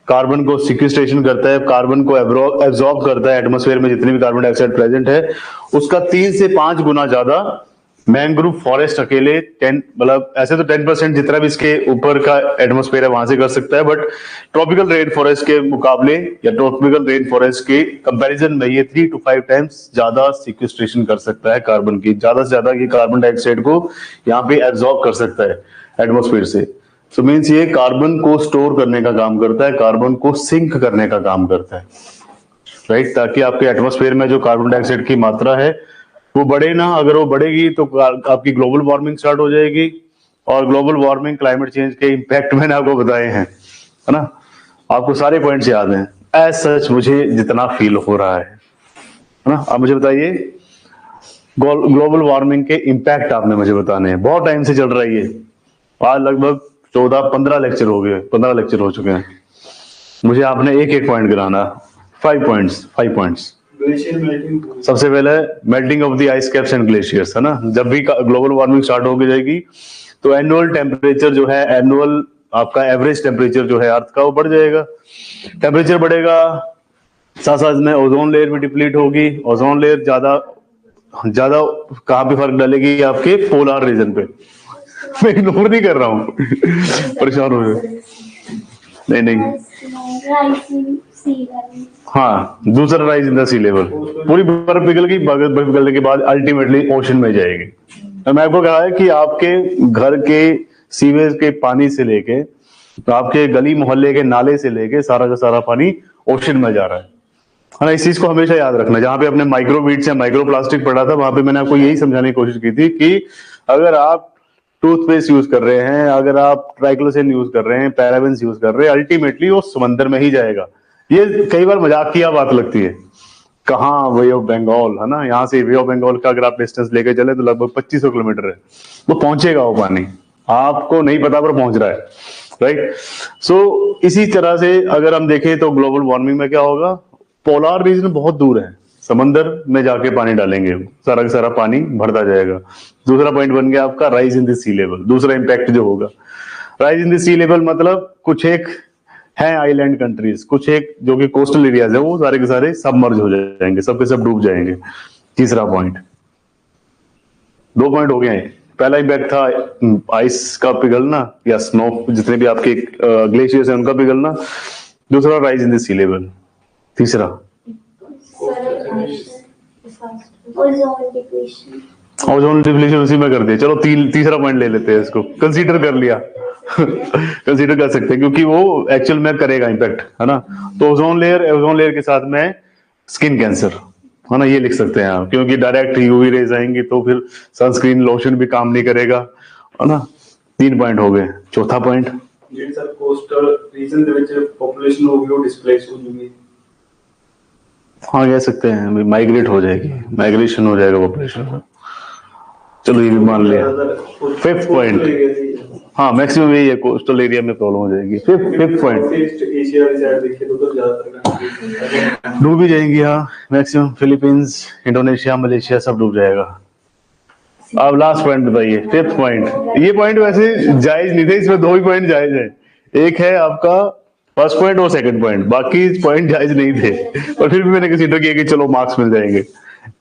कार्बन को सिक्वेस्ट्रेशन करता है, कार्बन को एब्जॉर्ब करता है एटमॉस्फेयर में, जितनी भी कार्बन डाइऑक्साइड प्रेजेंट है, उसका 3 से 5 गुना ज्यादा मैंग्रोव फॉरेस्ट अकेले 10, मतलब ऐसे तो 10% जितना भी इसके ऊपर का एटमॉस्फेयर है वहां से कर सकता है, बट ट्रॉपिकल रेन फॉरेस्ट के मुकाबले या ट्रॉपिकल रेन फॉरेस्ट के कंपैरिजन में ये 3 to 5 टाइम्स ज्यादा सिक्वेस्ट्रेशन कर सकता है कार्बन की, ज्यादा से ज्यादा ये कार्बन डाइऑक्साइड को यहाँ पे एब्जॉर्ब कर सकता है एटमॉस्फेयर से। सो मीन्स ये कार्बन को स्टोर करने का काम करता है, कार्बन को सिंक करने का काम करता है, राइट? ताकि आपके एटमॉस्फेयर में जो कार्बन डाइऑक्साइड की मात्रा है वो बढ़े ना। अगर वो बढ़ेगी तो आपकी ग्लोबल वार्मिंग स्टार्ट हो जाएगी, और ग्लोबल वार्मिंग क्लाइमेट चेंज के इम्पैक्ट मैंने आपको बताए हैं, है ना? आपको सारे पॉइंट्स याद हैं एज सच, मुझे जितना फील हो रहा है ना। आप मुझे बताइए, ग्लोबल वार्मिंग के इम्पैक्ट आपने मुझे बताने हैं। बहुत टाइम से चल रहा है ये, आज लगभग 14-15 लेक्चर हो गए, 15 लेक्चर हो चुके हैं। मुझे आपने एक एक पॉइंट गिराना, 5 पॉइंट्स। सबसे पहले melting of the ice caps and glaciers, है ना? जब भी ग्लोबल वार्मिंग स्टार्ट हो जाएगी तो एनुअल टेम्परेचर जो है, एनुअल आपका एवरेज टेम्परेचर जो है अर्थ का, वो बढ़ जाएगा। टेम्परेचर बढ़ेगा, साथ साथ में ओजोन लेयर भी डिप्लीट होगी। ओजोन लेयर ज्यादा कहाँ पे फर्क डालेगी? आपके पोलर रीजन पे। मैं इग्नोर नहीं कर रहा हूँ, परेशान हो रहे। नहीं, हाँ, दूसरा rise in the sea level, पूरी बर्फ पिघलने के बाद अल्टीमेटली ओशन में जाएगी। तो मैं आपको कहा है कि आपके घर के सीवेज के पानी से लेके, आपके गली मोहल्ले के नाले से लेके सारा का सारा पानी ओशन में जा रहा है ना? इस चीज को हमेशा याद रखना। जहां पे अपने माइक्रोबीट्स या माइक्रोप्लास्टिक पढ़ा था, वहां पे मैंने आपको यही समझाने की कोशिश की थी कि अगर आप टूथपेस्ट यूज कर रहे हैं, अगर आप ट्राइक्लोसिन यूज कर रहे हैं, पैराबेन्स यूज कर रहे हैं, अल्टीमेटली वो समंदर में ही जाएगा। ये कई बार मजाकिया बात लगती है, कहाँ वे ऑफ बंगाल है ना, यहाँ से वे ऑफ बंगाल का अगर आप डिस्टेंस लेके चले तो लगभग 2500 किलोमीटर है, वो पहुंचेगा वो पानी, आपको नहीं पता पर पहुंच रहा है, राइट। सो इसी तरह से अगर हम देखें तो ग्लोबल वार्मिंग में क्या होगा, पोलार रीजन बहुत दूर है, समंदर में जाके पानी डालेंगे, सारा का सारा पानी भरता जाएगा। दूसरा पॉइंट बन गया आपका rise in the sea level, दूसरा इंपैक्ट जो होगा, rise in the sea level मतलब कुछ एक है आइलैंड कंट्रीज, कुछ एक जो कि कोस्टल एरियाज है, वो सारे के सारे सबमर्ज हो जाएंगे, सबके सब डूब जाएंगे। तीसरा पॉइंट, 2 पॉइंट हो गए हैं। पहला इम्पैक्ट था आइस का पिघलना या स्नो, जितने भी आपके ग्लेशियर्स हैं उनका पिघलना। दूसरा rise in the sea level. तीसरा ओजोन डिप्लीशन उसी में कर दिया। चलो तीसरा पॉइंट ले लेते हैं, इसको कंसीडर कर लिया कंसीडर कर सकते हैं क्योंकि वो एक्चुअल में करेगा इम्पैक्ट, है ना। तो ओजोन लेयर के साथ में स्किन कैंसर, है ना, ये लिख सकते हैं आप, क्योंकि डायरेक्ट यूवी रेज आएंगी तो फिर सनस्क्रीन लोशन भी काम नहीं करेगा, है ना। 3 पॉइंट हो गए। चौथा पॉइंट, जी सर, कोस्टल रीजन ਦੇ ਵਿੱਚ पॉपुलेशन होगी वो डिस्प्लेस हो जाएगी। हाँ कह सकते हैं, माइग्रेट हो जाएगी, माइग्रेशन हो जाएगा पॉपुलेशन। चलो ये भी मान लिया। 5th पॉइंट, हाँ मैक्सिमम यही है, कोस्टल एरिया में प्रॉब्लम हो जाएगी। 5th पॉइंट, एशिया की साइड देखिए तो उधर ज्यादातर डूब ही जाएंगी। हाँ मैक्सिमम फिलीपींस, इंडोनेशिया, मलेशिया सब डूब जाएगा। अब लास्ट पॉइंट बताइए, 5th पॉइंट। ये पॉइंट वैसे जायज नहीं थे, इसमें 2 ही पॉइंट जायज है, एक है आपका फर्स्ट पॉइंट और सेकंड पॉइंट, बाकी पॉइंट जायज नहीं थे, और फिर भी मैंने कंसीडर किया कि चलो मार्क्स मिल जाएंगे।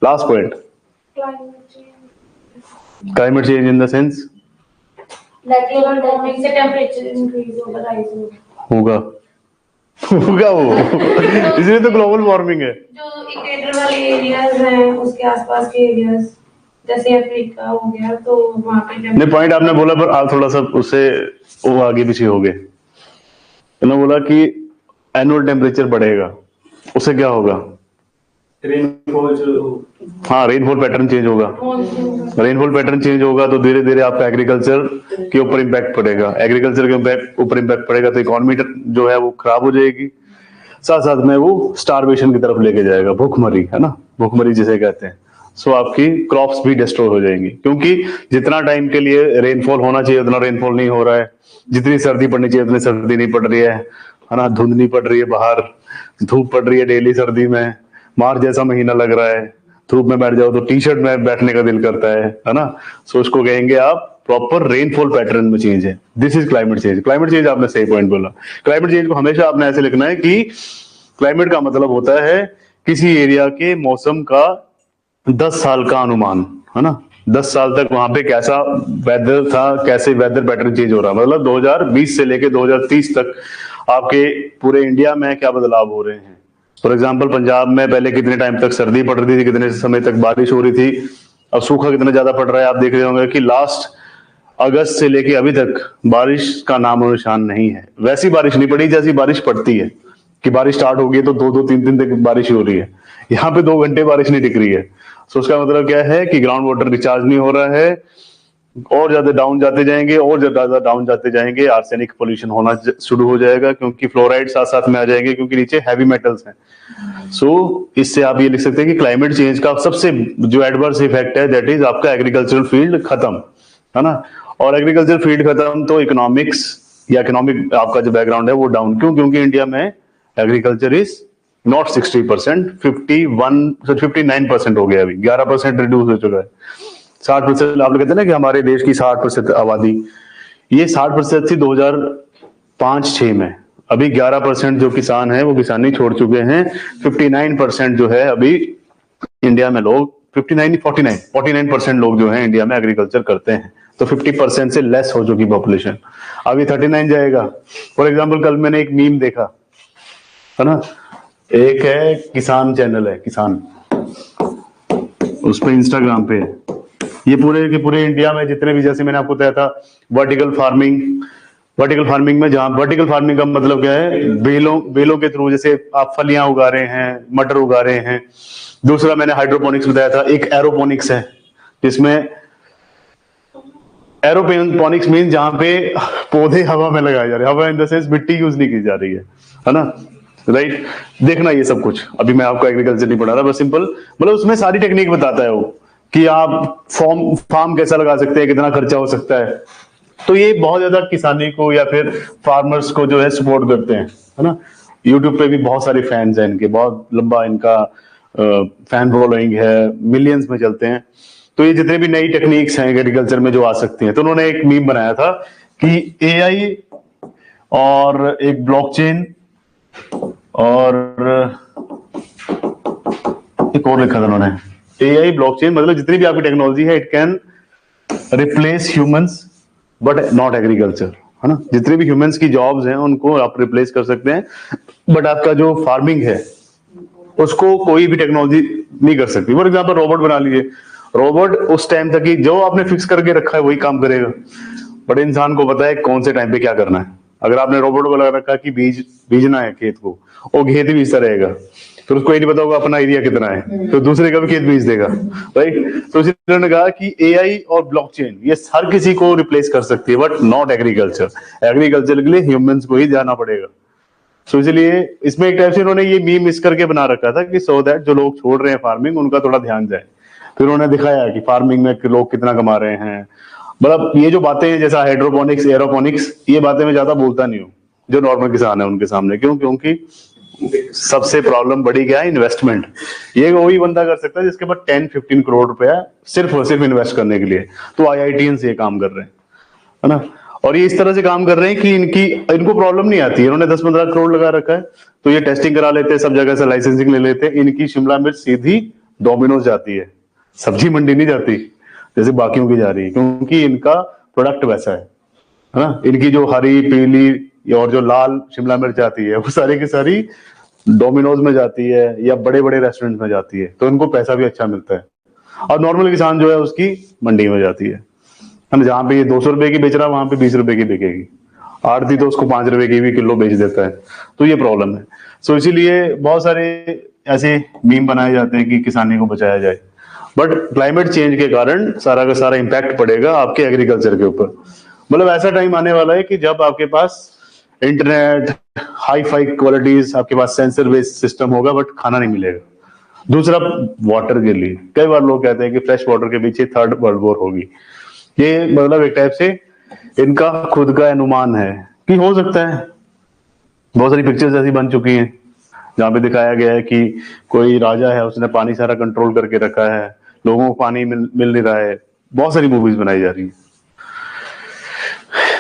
Last point, climate change in the sense होगा होगा वो इसलिए तो ग्लोबल वार्मिंग है। जो इक्वेटर वाले एरियाज हैं उसके आसपास के एरियाज जैसे अफ्रीका हो गया, तो वहां पे नहीं, पॉइंट आपने बोला पर आप थोड़ा सा उससे वो आगे पीछे हो गए। मैंने बोला कि एनुअल टेम्परेचर बढ़ेगा, उससे क्या होगा, रेनफॉल हाँ रेनफॉल पैटर्न चेंज होगा। रेनफॉल पैटर्न चेंज होगा तो धीरे धीरे आपका एग्रीकल्चर के ऊपर इम्पैक्ट पड़ेगा, एग्रीकल्चर के ऊपर इम्पैक्ट पड़ेगा तो इकोनॉमी जो है वो खराब हो जाएगी, साथ साथ में वो स्टारवेशन की तरफ लेके जाएगा, भूखमरी, है ना, भूखमरी जिसे कहते हैं। सो आपकी क्रॉप्स भी डिस्ट्रॉय हो जाएंगी, क्योंकि जितना टाइम के लिए रेनफॉल होना चाहिए उतना रेनफॉल नहीं हो रहा है, जितनी सर्दी पड़नी चाहिए उतनी सर्दी नहीं पड़ रही है ना, धुंध नहीं पड़ रही है, बाहर धूप पड़ रही है डेली, सर्दी में मार्च जैसा महीना लग रहा है, धूप में बैठ जाओ तो टी शर्ट में बैठने का दिल करता है ना। सो उसको कहेंगे आप प्रॉपर रेनफॉल पैटर्न में चेंज है, this is climate change. Climate change आपने सही पॉइंट बोला। क्लाइमेट चेंज को हमेशा आपने ऐसे लिखना है कि क्लाइमेट का मतलब होता है किसी एरिया के मौसम का 10 साल का अनुमान, है ना, 10 साल तक वहां पे कैसा वेदर था, कैसे वेदर पैटर्न चेंज हो रहा है, मतलब 2020 से लेके 2030 तक आपके पूरे इंडिया में क्या बदलाव हो रहे हैं। फॉर एग्जाम्पल पंजाब में पहले कितने टाइम तक सर्दी पड़ रही थी, कितने समय तक बारिश हो रही थी, अब सूखा कितना ज्यादा पड़ रहा है। आप देख रहे होंगे कि लास्ट अगस्त से लेके अभी तक बारिश का नामो निशान नहीं है। वैसी बारिश नहीं पड़ी जैसी बारिश पड़ती है, कि बारिश स्टार्ट हो गई तो 2-3 दिन तक बारिश हो रही है, यहाँ पे 2 घंटे बारिश नहीं दिख रही है। सो उसका मतलब क्या है कि ग्राउंड वाटर रिचार्ज नहीं हो रहा है, और ज्यादा डाउन जाते जाएंगे, और ज्यादा डाउन जाते जाएंगे, आर्सेनिक पोल्यूशन होना शुरू हो जाएगा, क्योंकि फ्लोराइड साथ साथ में आ जाएंगे, क्योंकि नीचे हैवी मेटल्स हैं। सो इससे आप ये लिख सकते हैं कि क्लाइमेट चेंज का सबसे जो एडवर्स इफेक्ट है दैट इज आपका एग्रीकल्चरल फील्ड खत्म, है ना। और एग्रीकल्चर फील्ड खत्म तो इकोनॉमिक्स या इकोनॉमिक आपका जो बैकग्राउंड है वो डाउन। क्यों? क्योंकि इंडिया में एग्रीकल्चर इज नॉट 60%, 59% हो गया, अभी 11% रिड्यूस हो चुका है। 60%, आप लोग कहते हैं ना कि हमारे देश की 60% आबादी, ये 60% थी 2005-6 में, अभी 11% जो किसान है वो किसानी छोड़ चुके हैं। 59% जो है अभी इंडिया में लोग, 49% लोग जो है इंडिया में एग्रीकल्चर करते हैं, तो 50% से लेस हो चुकी पॉपुलेशन। अभी 39 जाएगा। फॉर एग्जाम्पल कल मैंने एक मीम देखा, है ना, एक है किसान चैनल है, किसान, उस पे इंस्टाग्राम पे ये पूरे के पूरे इंडिया में जितने भी, जैसे मैंने आपको बताया था वर्टिकल फार्मिंग में, जहां वर्टिकल फार्मिंग का मतलब क्या है, बेलों के थ्रू, जैसे आप फलियां उगा रहे हैं, मटर उगा रहे हैं। दूसरा मैंने हाइड्रोपोनिक्स बताया था, एक एरोपोनिक्स है, जिसमें एरोपोनिक्स मीन जहां पे पौधे हवा में लगाए जा रहे हैं, हवा इन द सेंस मिट्टी यूज नहीं की जा रही है ना। राइट। देखना ये सब कुछ, अभी मैं आपको एग्रीकल्चर नहीं पढ़ा रहा, बस सिंपल मतलब उसमें सारी टेक्निक बताता है वो कि आप फार्म कैसा लगा सकते हैं, कितना खर्चा हो सकता है। तो ये बहुत ज्यादा किसानी को या फिर फार्मर्स को जो है सपोर्ट करते हैं, है ना। यूट्यूब पे भी बहुत सारे फैंस हैं इनके, बहुत लंबा इनका फैन फॉलोइंग है, मिलियंस में चलते हैं। तो ये जितने भी नई टेक्निक्स हैं एग्रीकल्चर में जो आ सकती हैं, तो उन्होंने एक मीम बनाया था कि एआई और एक ब्लॉकचेन और एक और लिखा था उन्होंने, एआई ब्लॉकचेन मतलब जितनी भी आपकी टेक्नोलॉजी है, it can replace humans but not agriculture, है ना। जितने भी ह्यूमंस की जॉब्स हैं उनको आप रिप्लेस कर सकते हैं, बट आपका जो फार्मिंग है उसको कोई भी टेक्नोलॉजी नहीं कर सकती। फॉर एग्जाम्पल रोबोट बना लीजिए, रोबोट उस टाइम तक ही जो आपने फिक्स करके रखा है वही काम करेगा, बट इंसान को पता है कौन से टाइम पे क्या करना है। अगर आपने रोबोट को लगा रखा कि बीजना है खेत को, वो खेत ही बीजता रहेगा, फिर उसको ये नहीं पता होगा अपना एरिया कितना है, तो दूसरे का भी खेत बीज देगा, राइट। तो इसलिए उन्होंने कहा कि एआई और ब्लॉकचेन ये हर किसी को रिप्लेस कर सकती है, बट नॉट एग्रीकल्चर। एग्रीकल्चर के लिए ह्यूमंस को ही जाना पड़ेगा। सो इसलिए इसमें एक टाइप से उन्होंने ये मीम मिस करके बना रखा था कि सो दैट जो लोग छोड़ रहे हैं फार्मिंग उनका थोड़ा ध्यान जाए। फिर उन्होंने दिखाया कि फार्मिंग में लोग कितना कमा रहे हैं। मतलब ये जो बातें हैं जैसा हाइड्रोपोनिक्स, एरोपोनिक्स, ये बातें मैं ज्यादा बोलता नहीं हूँ जो नॉर्मल किसान है उनके सामने। क्यों? क्योंकि सबसे प्रॉब्लम बड़ी क्या है? इन्वेस्टमेंट। ये वही बंदा कर सकता है जिसके पास 10-15 करोड़ रुपया सिर्फ और सिर्फ इन्वेस्ट करने के लिए। तो आईआईटीएन ये काम कर रहे हैं, है ना। और ये इस तरह से काम कर रहे हैं कि इनको प्रॉब्लम नहीं आती है। इन्होंने 10-15 करोड़ लगा रखा है, तो ये टेस्टिंग करा लेते हैं, सब जगह से लाइसेंसिंग ले लेते हैं। इनकी शिमला मिर्च सीधी डोमिनोज जाती है, सब्जी मंडी नहीं जाती जैसे बाकियों की जा रही है, क्योंकि इनका प्रोडक्ट वैसा है ना। इनकी जो हरी, पीली और जो लाल शिमला मिर्च आती है वो सारी की सारी डोमिनोज में जाती है या बड़े बड़े रेस्टोरेंट में जाती है, तो इनको पैसा भी अच्छा मिलता है। और नॉर्मल किसान जो है उसकी मंडी में जाती है ना। जहां पे ये 200 रुपए की बेच रहा है वहां पे 20 रुपए की बिकेगी। आड़ती तो उसको 5 रुपए की भी किलो बेच देता है। तो ये प्रॉब्लम है। सो इसीलिए बहुत सारे ऐसे मीम बनाए जाते हैं कि किसानी को बचाया जाए, बट क्लाइमेट चेंज के कारण सारा का सारा इम्पैक्ट पड़ेगा आपके एग्रीकल्चर के ऊपर। मतलब ऐसा टाइम आने वाला है कि जब आपके पास इंटरनेट, हाई फाई क्वालिटीज, आपके पास सेंसर बेस्ड सिस्टम होगा, बट खाना नहीं मिलेगा। दूसरा, वाटर के लिए कई बार लोग कहते हैं कि फ्रेश वाटर के पीछे थर्ड वर्ल्ड वॉर होगी। ये मतलब एक टाइप से इनका खुद का अनुमान है कि हो सकता है। बहुत सारी पिक्चर्स ऐसी बन चुकी हैं जहां पे दिखाया गया है कि कोई राजा है, उसने पानी सारा कंट्रोल करके रखा है, लोगों को पानी मिल नहीं रहा है। बहुत सारी मूवीज बनाई जा रही है।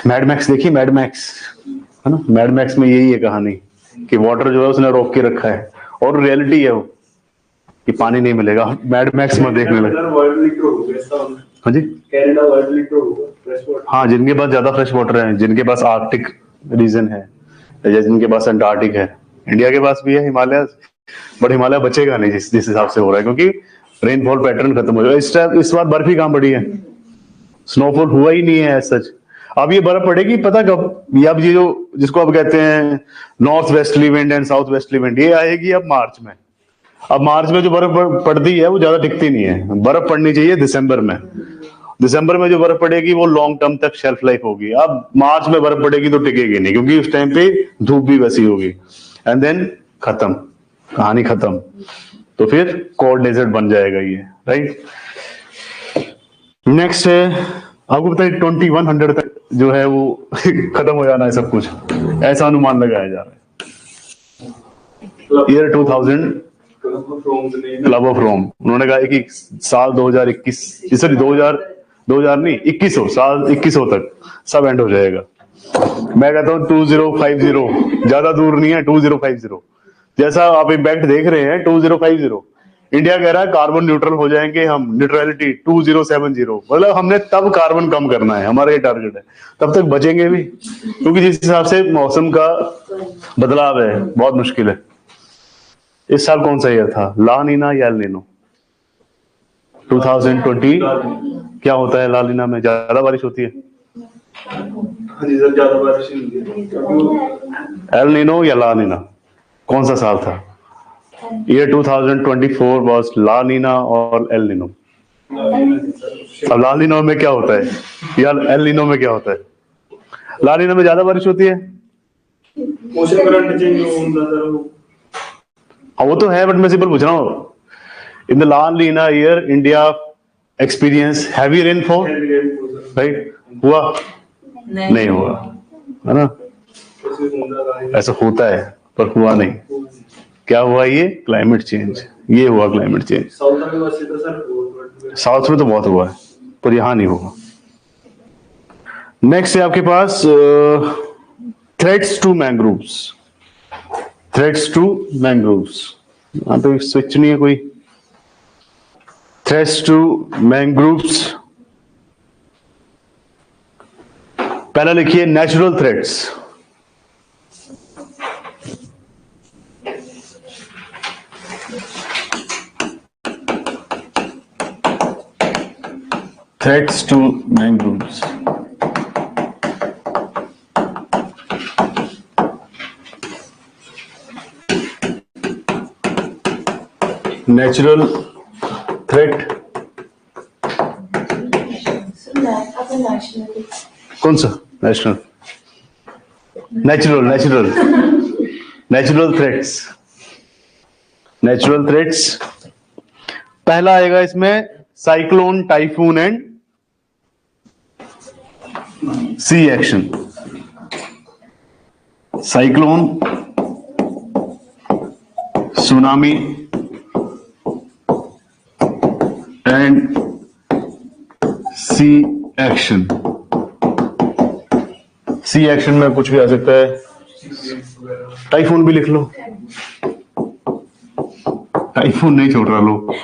मैड मैक्स देखिए, मैड मैक्स, है ना। मैड मैक्स में यही है कहानी कि वाटर जो है उसने रोक के रखा है, और रियलिटी है वो कि पानी नहीं मिलेगा। मैड मैक्स में देखने लगे। हाँ जी, कनाडा वर्ल्ड लीडर होगा फ्रेश वाटर। हाँ, जिनके पास ज्यादा फ्रेश वाटर है, जिनके पास आर्कटिक रीजन है या जिनके पास अंटार्कटिक है। इंडिया के पास भी है हिमालय, बट हिमालय बचेगा नहीं जिस हिसाब से हो रहा है, क्योंकि रेनफॉल पैटर्न खत्म हो जाएगा। इस बार बर्फ ही कहां पड़ी है, स्नोफॉल हुआ ही नहीं है सच। अब ये बर्फ पड़ेगी पता कब? ये अब ये जो जिसको अब कहते हैं north vastly wind and south vastly wind, ये आएगी अब मार्च में। अब मार्च में जो बर्फ पड़ती है वो ज्यादा टिकती नहीं है। बर्फ पड़नी चाहिए दिसंबर में। दिसंबर में जो बर्फ पड़ेगी वो लॉन्ग टर्म तक शेल्फ लाइफ होगी। अब मार्च में बर्फ पड़ेगी तो टिकेगी नहीं, क्योंकि उस टाइम पे धूप भी वैसी होगी, एंड देन खत्म, कहानी खत्म। तो फिर कोल्ड डेजर्ट बन जाएगा ये, राइट। नेक्स्ट है, आपको पता है 2100 तक जो है वो खत्म हो जाना है सब कुछ, ऐसा अनुमान लगाया जा रहा है। ईयर 2000 क्लब ऑफ रोम, उन्होंने कहा कि साल 2021, सॉरी 2000 नहीं, 2100, साल 2100 तक सब एंड हो जाएगा। मैं कहता हूँ 2050, ज्यादा दूर नहीं है 2050। जैसा आप इम्पैक्ट देख रहे हैं 2050, इंडिया कह रहा है कार्बन न्यूट्रल हो जाएंगे हम, न्यूट्रलिटी 2070। मतलब हमने तब कार्बन कम करना है, हमारा ये टारगेट है। तब तक बचेंगे भी, क्योंकि जिस हिसाब से मौसम का बदलाव है बहुत मुश्किल है। इस साल कौन सा ईयर था, ला नीना या एल नीनो? 2020 क्या होता है ला नीना में? ज्यादा बारिश होती है? हाँ जी सर, ज्यादा बारिश नहीं होती। एल नीनो या ला नीना, कौन सा साल था? ईयर 2024 वाज ला नीना और एल नीनो। अब ला नीनो में क्या होता है या एल नीनो में क्या होता है? ला नीनो में ज्यादा बारिश होती है ओशन करंट चेंज होता सर वो हाँ वो तो है, बट मैं सिंपल पूछ रहा हूँ, in the La Nina year India experience heavy rainfall, heavy rainfall sir right? हुआ? नहीं हुआ, है ना? ऐसे होता रहा है ऐसा होता है पर हुआ नहीं। क्या हुआ? ये क्लाइमेट चेंज, ये हुआ क्लाइमेट चेंज। साउथ में वैसे तो सर साउथ में तो बहुत हुआ है पर यहाँ नहीं हुआ। नेक्स्ट है आपके पास threats to mangroves. Threats to mangroves, यहाँ पे स्विच नहीं है कोई। थ्रेट्स टू मैंग्रोव्स, पहला लिखिए natural threats. Threats to mangroves, natural threat कौन सा? National, natural, natural, natural threats. Natural threats पहला आएगा इसमें cyclone, typhoon and sea action. Cyclone, tsunami and sea action. Sea action में कुछ भी आ सकता है, टाइफून भी लिख लो। टाइफून नहीं छोड़ रहा लो,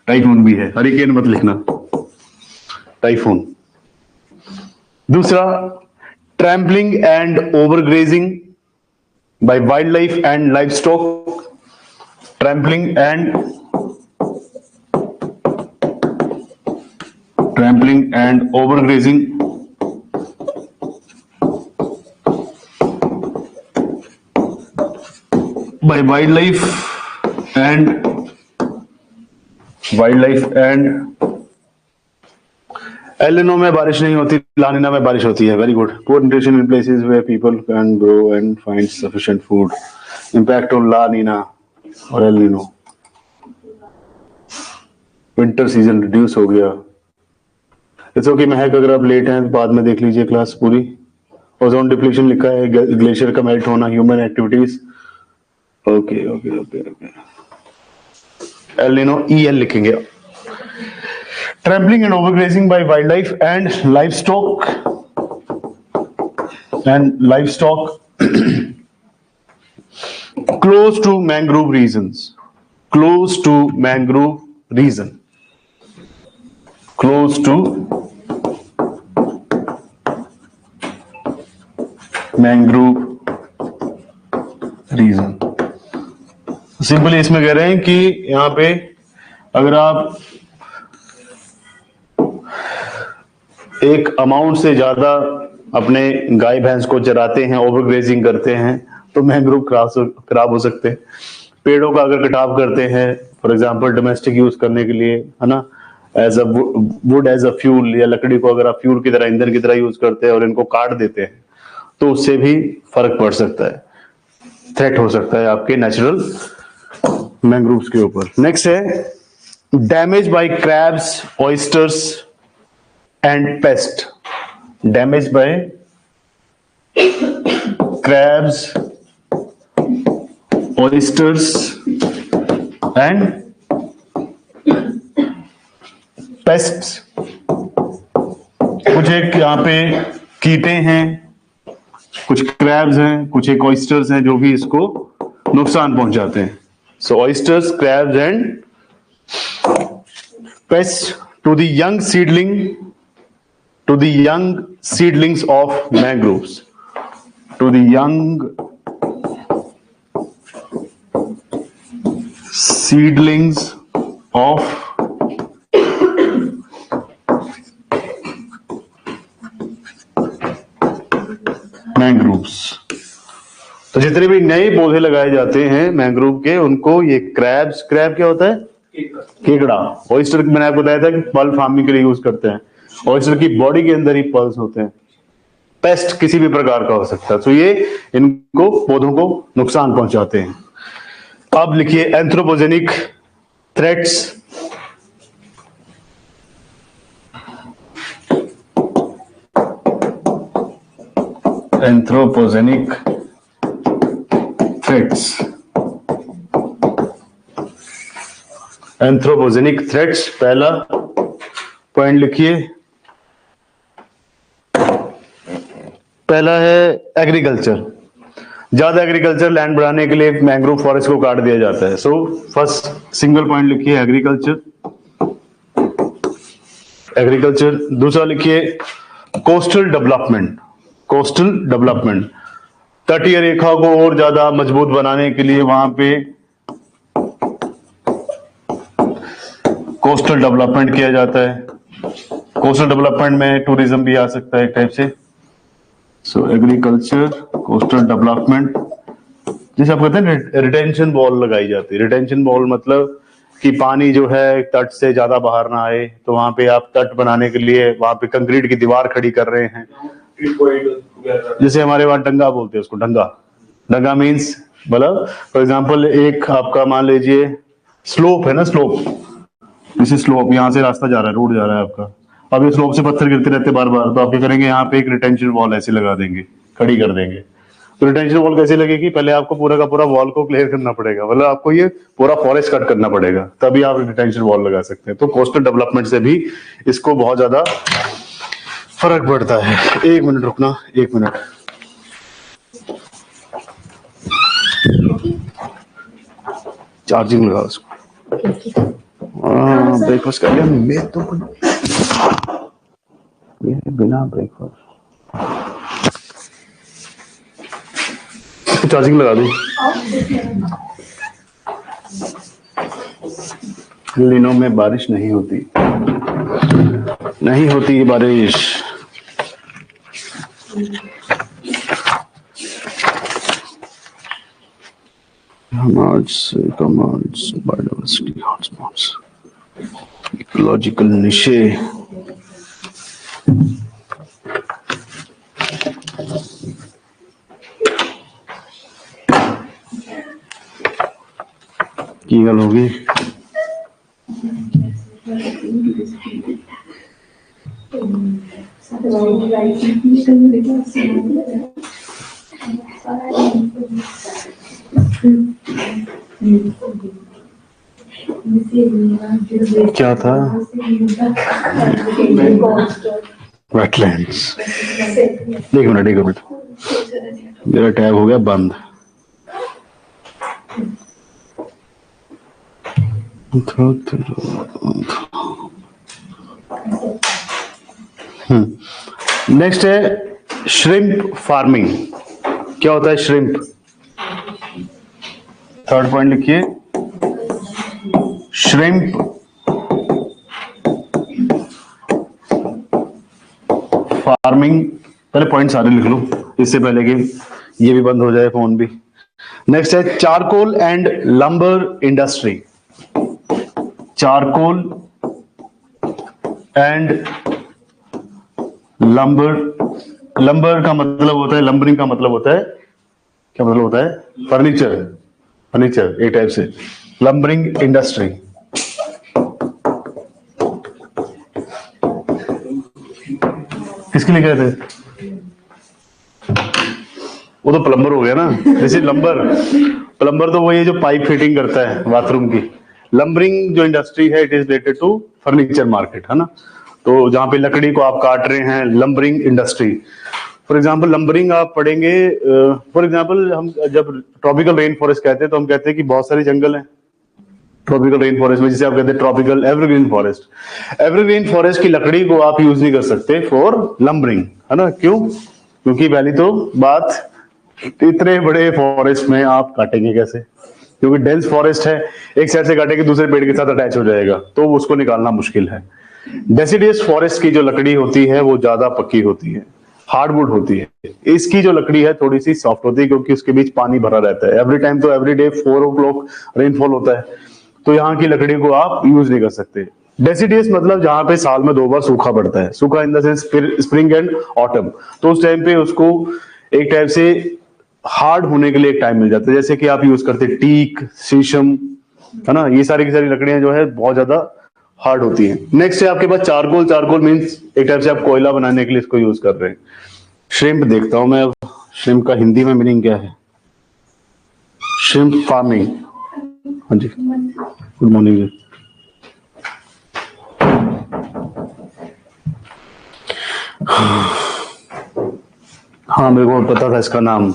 टाइफून भी है, हरिकेन मत लिखना, टाइफून। दूसरा trampling and overgrazing by wild life and life stock. Trampling and overgrazing by wildlife and El Nino में बारिश नहीं होती, ला निना में बारिश होती है। Very good. Poor nutrition in places where people can grow and find sufficient food. Impact on La Niña और El निनो। विंटर सीजन रिड्यूस हो गया। इट्स ओके महक, अगर आप लेट हैं तो बाद में देख लीजिए क्लास पूरी। ओजोन डिप्लीशन लिखा है, ग्लेशियर का मेल्ट होना, human activities. Okay okay okay okay. El Nino EL लिखेंगे। Trampling and overgrazing by wild life and livestock close to mangrove regions. Close to mangrove region. Close to mangrove region. Simply इसमें कह रहे हैं कि यहां पे अगर आप एक अमाउंट से ज्यादा अपने गाय भैंस को चराते हैं, ओवरग्रेजिंग करते हैं, तो मैंग्रोव खराब हो सकते हैं। पेड़ों का अगर कटाव करते हैं, फॉर एग्जांपल डोमेस्टिक यूज करने के लिए, है ना, as a wood as a fuel, या लकड़ी को अगर आप फ्यूल की तरह, ईंधन की तरह यूज करते हैं और इनको काट देते हैं, तो उससे भी फर्क पड़ सकता है, थ्रेट हो सकता है आपके नेचुरल मैंग्रोव्स के ऊपर। नेक्स्ट है damage bye crabs, oysters and paste. Damage bye crabs, oysters and pests. कुछ एक यहाँ पे कीटे हैं, कुछ क्रैब्स हैं, कुछ एक ऑयस्टर्स हैं जो भी इसको नुकसान पहुंचाते हैं। So oysters, crabs and pest to the young seedlings of mangroves. To the young seedlings of mangroves. तो जितने भी नए पौधे लगाए जाते हैं मैंग्रोव के, उनको ये क्रैब्स, क्रैब क्या होता है? केकड़ा। ऑयस्टर मैंने आपको बताया था कि पल फार्मिंग के लिए यूज करते हैं। ऑयस्टर की बॉडी के अंदर ही पल्स होते हैं, पेस्ट किसी भी प्रकार का हो सकता है, तो ये इनको पौधों को नुकसान पहुंचाते हैं। अब लिखिए anthropogenic threats. Anthropogenic threats, anthropogenic threats, पहला पॉइंट लिखिए। पहला है एग्रीकल्चर। ज्यादा एग्रीकल्चर लैंड बढ़ाने के लिए मैंग्रोव फॉरेस्ट को काट दिया जाता है। सो फर्स्ट सिंगल पॉइंट लिखिए एग्रीकल्चर, एग्रीकल्चर। दूसरा लिखिए कोस्टल डेवलपमेंट, कोस्टल डेवलपमेंट, तटीय रेखा को और ज्यादा मजबूत बनाने के लिए वहां पे कोस्टल डेवलपमेंट किया जाता है। कोस्टल डेवलपमेंट में टूरिज्म भी आ सकता है एक टाइप से। सो एग्रीकल्चर, कोस्टल डेवलपमेंट, जैसे आप कहते हैं रिटेंशन वॉल लगाई जाती है। रिटेंशन वॉल मतलब कि पानी जो है तट से ज्यादा बाहर ना आए, तो वहां पे आप तट बनाने के लिए वहां पे कंक्रीट की दीवार खड़ी कर रहे हैं। जैसे हमारे वहां डंगा बोलते हैं उसको, डंगा। डंगा मीन्स मतलब फॉर एग्जाम्पल एक आपका मान लीजिए स्लोप है ना, स्लोप, जैसे स्लोप यहाँ से रास्ता जा रहा है, रोड जा रहा है आपका, अब ये स्लोप से पत्थर गिरते रहते बार बार, तो आप क्या करेंगे, यहाँ पे एक रिटेंशन वॉल ऐसे लगा देंगे, खड़ी कर देंगे। तो रिटेंशन वॉल कैसे लगेगी, पहले आपको पूरा का पूरा वॉल को क्लियर करना पड़ेगा, मतलब आपको ये पूरा फॉरेस्ट कट करना पड़ेगा, तभी आप रिटेंशन वॉल लगा सकते हैं। तो कोस्टल डेवलपमेंट से भी इसको बहुत ज्यादा फर्क पड़ता है। एक मिनट रुकना, एक मिनट। चार्जिंग लगा उसको। ब्रेकफास्ट कर लिया मैं तो, बिना ब्रेकफास्ट चार्जिंग लगा दूं। दिनों में बारिश नहीं होती, नहीं होती बारिश। कमांड्स बायोडाइवर्सिटी हॉटस्पॉट्स, इकोलॉजिकल निशे, की गल होगी। क्या था, वेटलैंड्स। एक मिनट, मेरा टैब हो गया बंद। नेक्स्ट है श्रिम्प फार्मिंग। क्या होता है श्रिम्प? थर्ड पॉइंट लिखिए श्रिम्प फार्मिंग। पहले पॉइंट सारे लिख लो इससे पहले कि ये भी बंद हो जाए फोन भी। नेक्स्ट है charcoal and lumbar industry. Charcoal and lumbar, lumbar का मतलब होता है, लंबरिंग का मतलब होता है, क्या मतलब होता है, फर्नीचर, फर्नीचर एक टाइप से, लंबरिंग इंडस्ट्री। किसके लिए गए थे? वो तो प्लम्बर हो गया ना। जैसे लंबर, प्लम्बर तो वही जो पाइप फिटिंग करता है बाथरूम की। लंबरिंग जो इंडस्ट्री है it is related to furniture market, है ना। तो जहां पे लकड़ी को आप काट रहे हैं, lumbering industry. For example lumbering आप पढ़ेंगे, फॉर एग्जाम्पल हम जब ट्रॉपिकल रेन फॉरेस्ट कहते हैं तो हम कहते हैं कि बहुत सारे जंगल हैं ट्रॉपिकल रेन फॉरेस्ट में, जिसे आप कहते हैं tropical evergreen forest. Evergreen forest की लकड़ी को आप यूज नहीं कर सकते फॉर लंबरिंग, है ना। क्यों? क्योंकि पहली तो बात, इतने बड़े फॉरेस्ट में आप काटेंगे कैसे, क्योंकि डेंस फॉरेस्ट है, एक साइड से काटेंगे दूसरे पेड़ के साथ अटैच हो जाएगा, तो उसको निकालना मुश्किल है। डेसिडियस फॉरेस्ट की जो लकड़ी होती है वो ज्यादा पक्की होती है, हार्डवुड होती है। इसकी जो लकड़ी है थोड़ी सी सॉफ्ट होती है, क्योंकि उसके बीच पानी भरा रहता है एवरी टाइम। तो एवरी डे 4 o'clock रेनफॉल होता है, तो यहाँ की लकड़ी को आप यूज नहीं कर सकते। डेसिडियस मतलब जहां पे साल में 2 बार सूखा पड़ता है, सूखा in the sense spring and autumn, तो उस टाइम पे उसको एक टाइप से हार्ड होने के लिए एक टाइम मिल जाता है, जैसे कि आप यूज करते टीक, शीशम, है ना, ये सारी की सारी लकड़ियां जो है बहुत ज्यादा हार्ड होती हैं। नेक्स्ट है आपके पास चारकोल। चारकोल मीन्स एक टाइप से आप कोयला बनाने के लिए इसको यूज कर रहे हैं। श्रिम्प देखता हूं मैं अब, श्रिम्प का हिंदी में मीनिंग क्या है? Shrimp farming. हाँ जी, गुड मॉर्निंग जी। हाँ मेरे को पता था इसका नाम,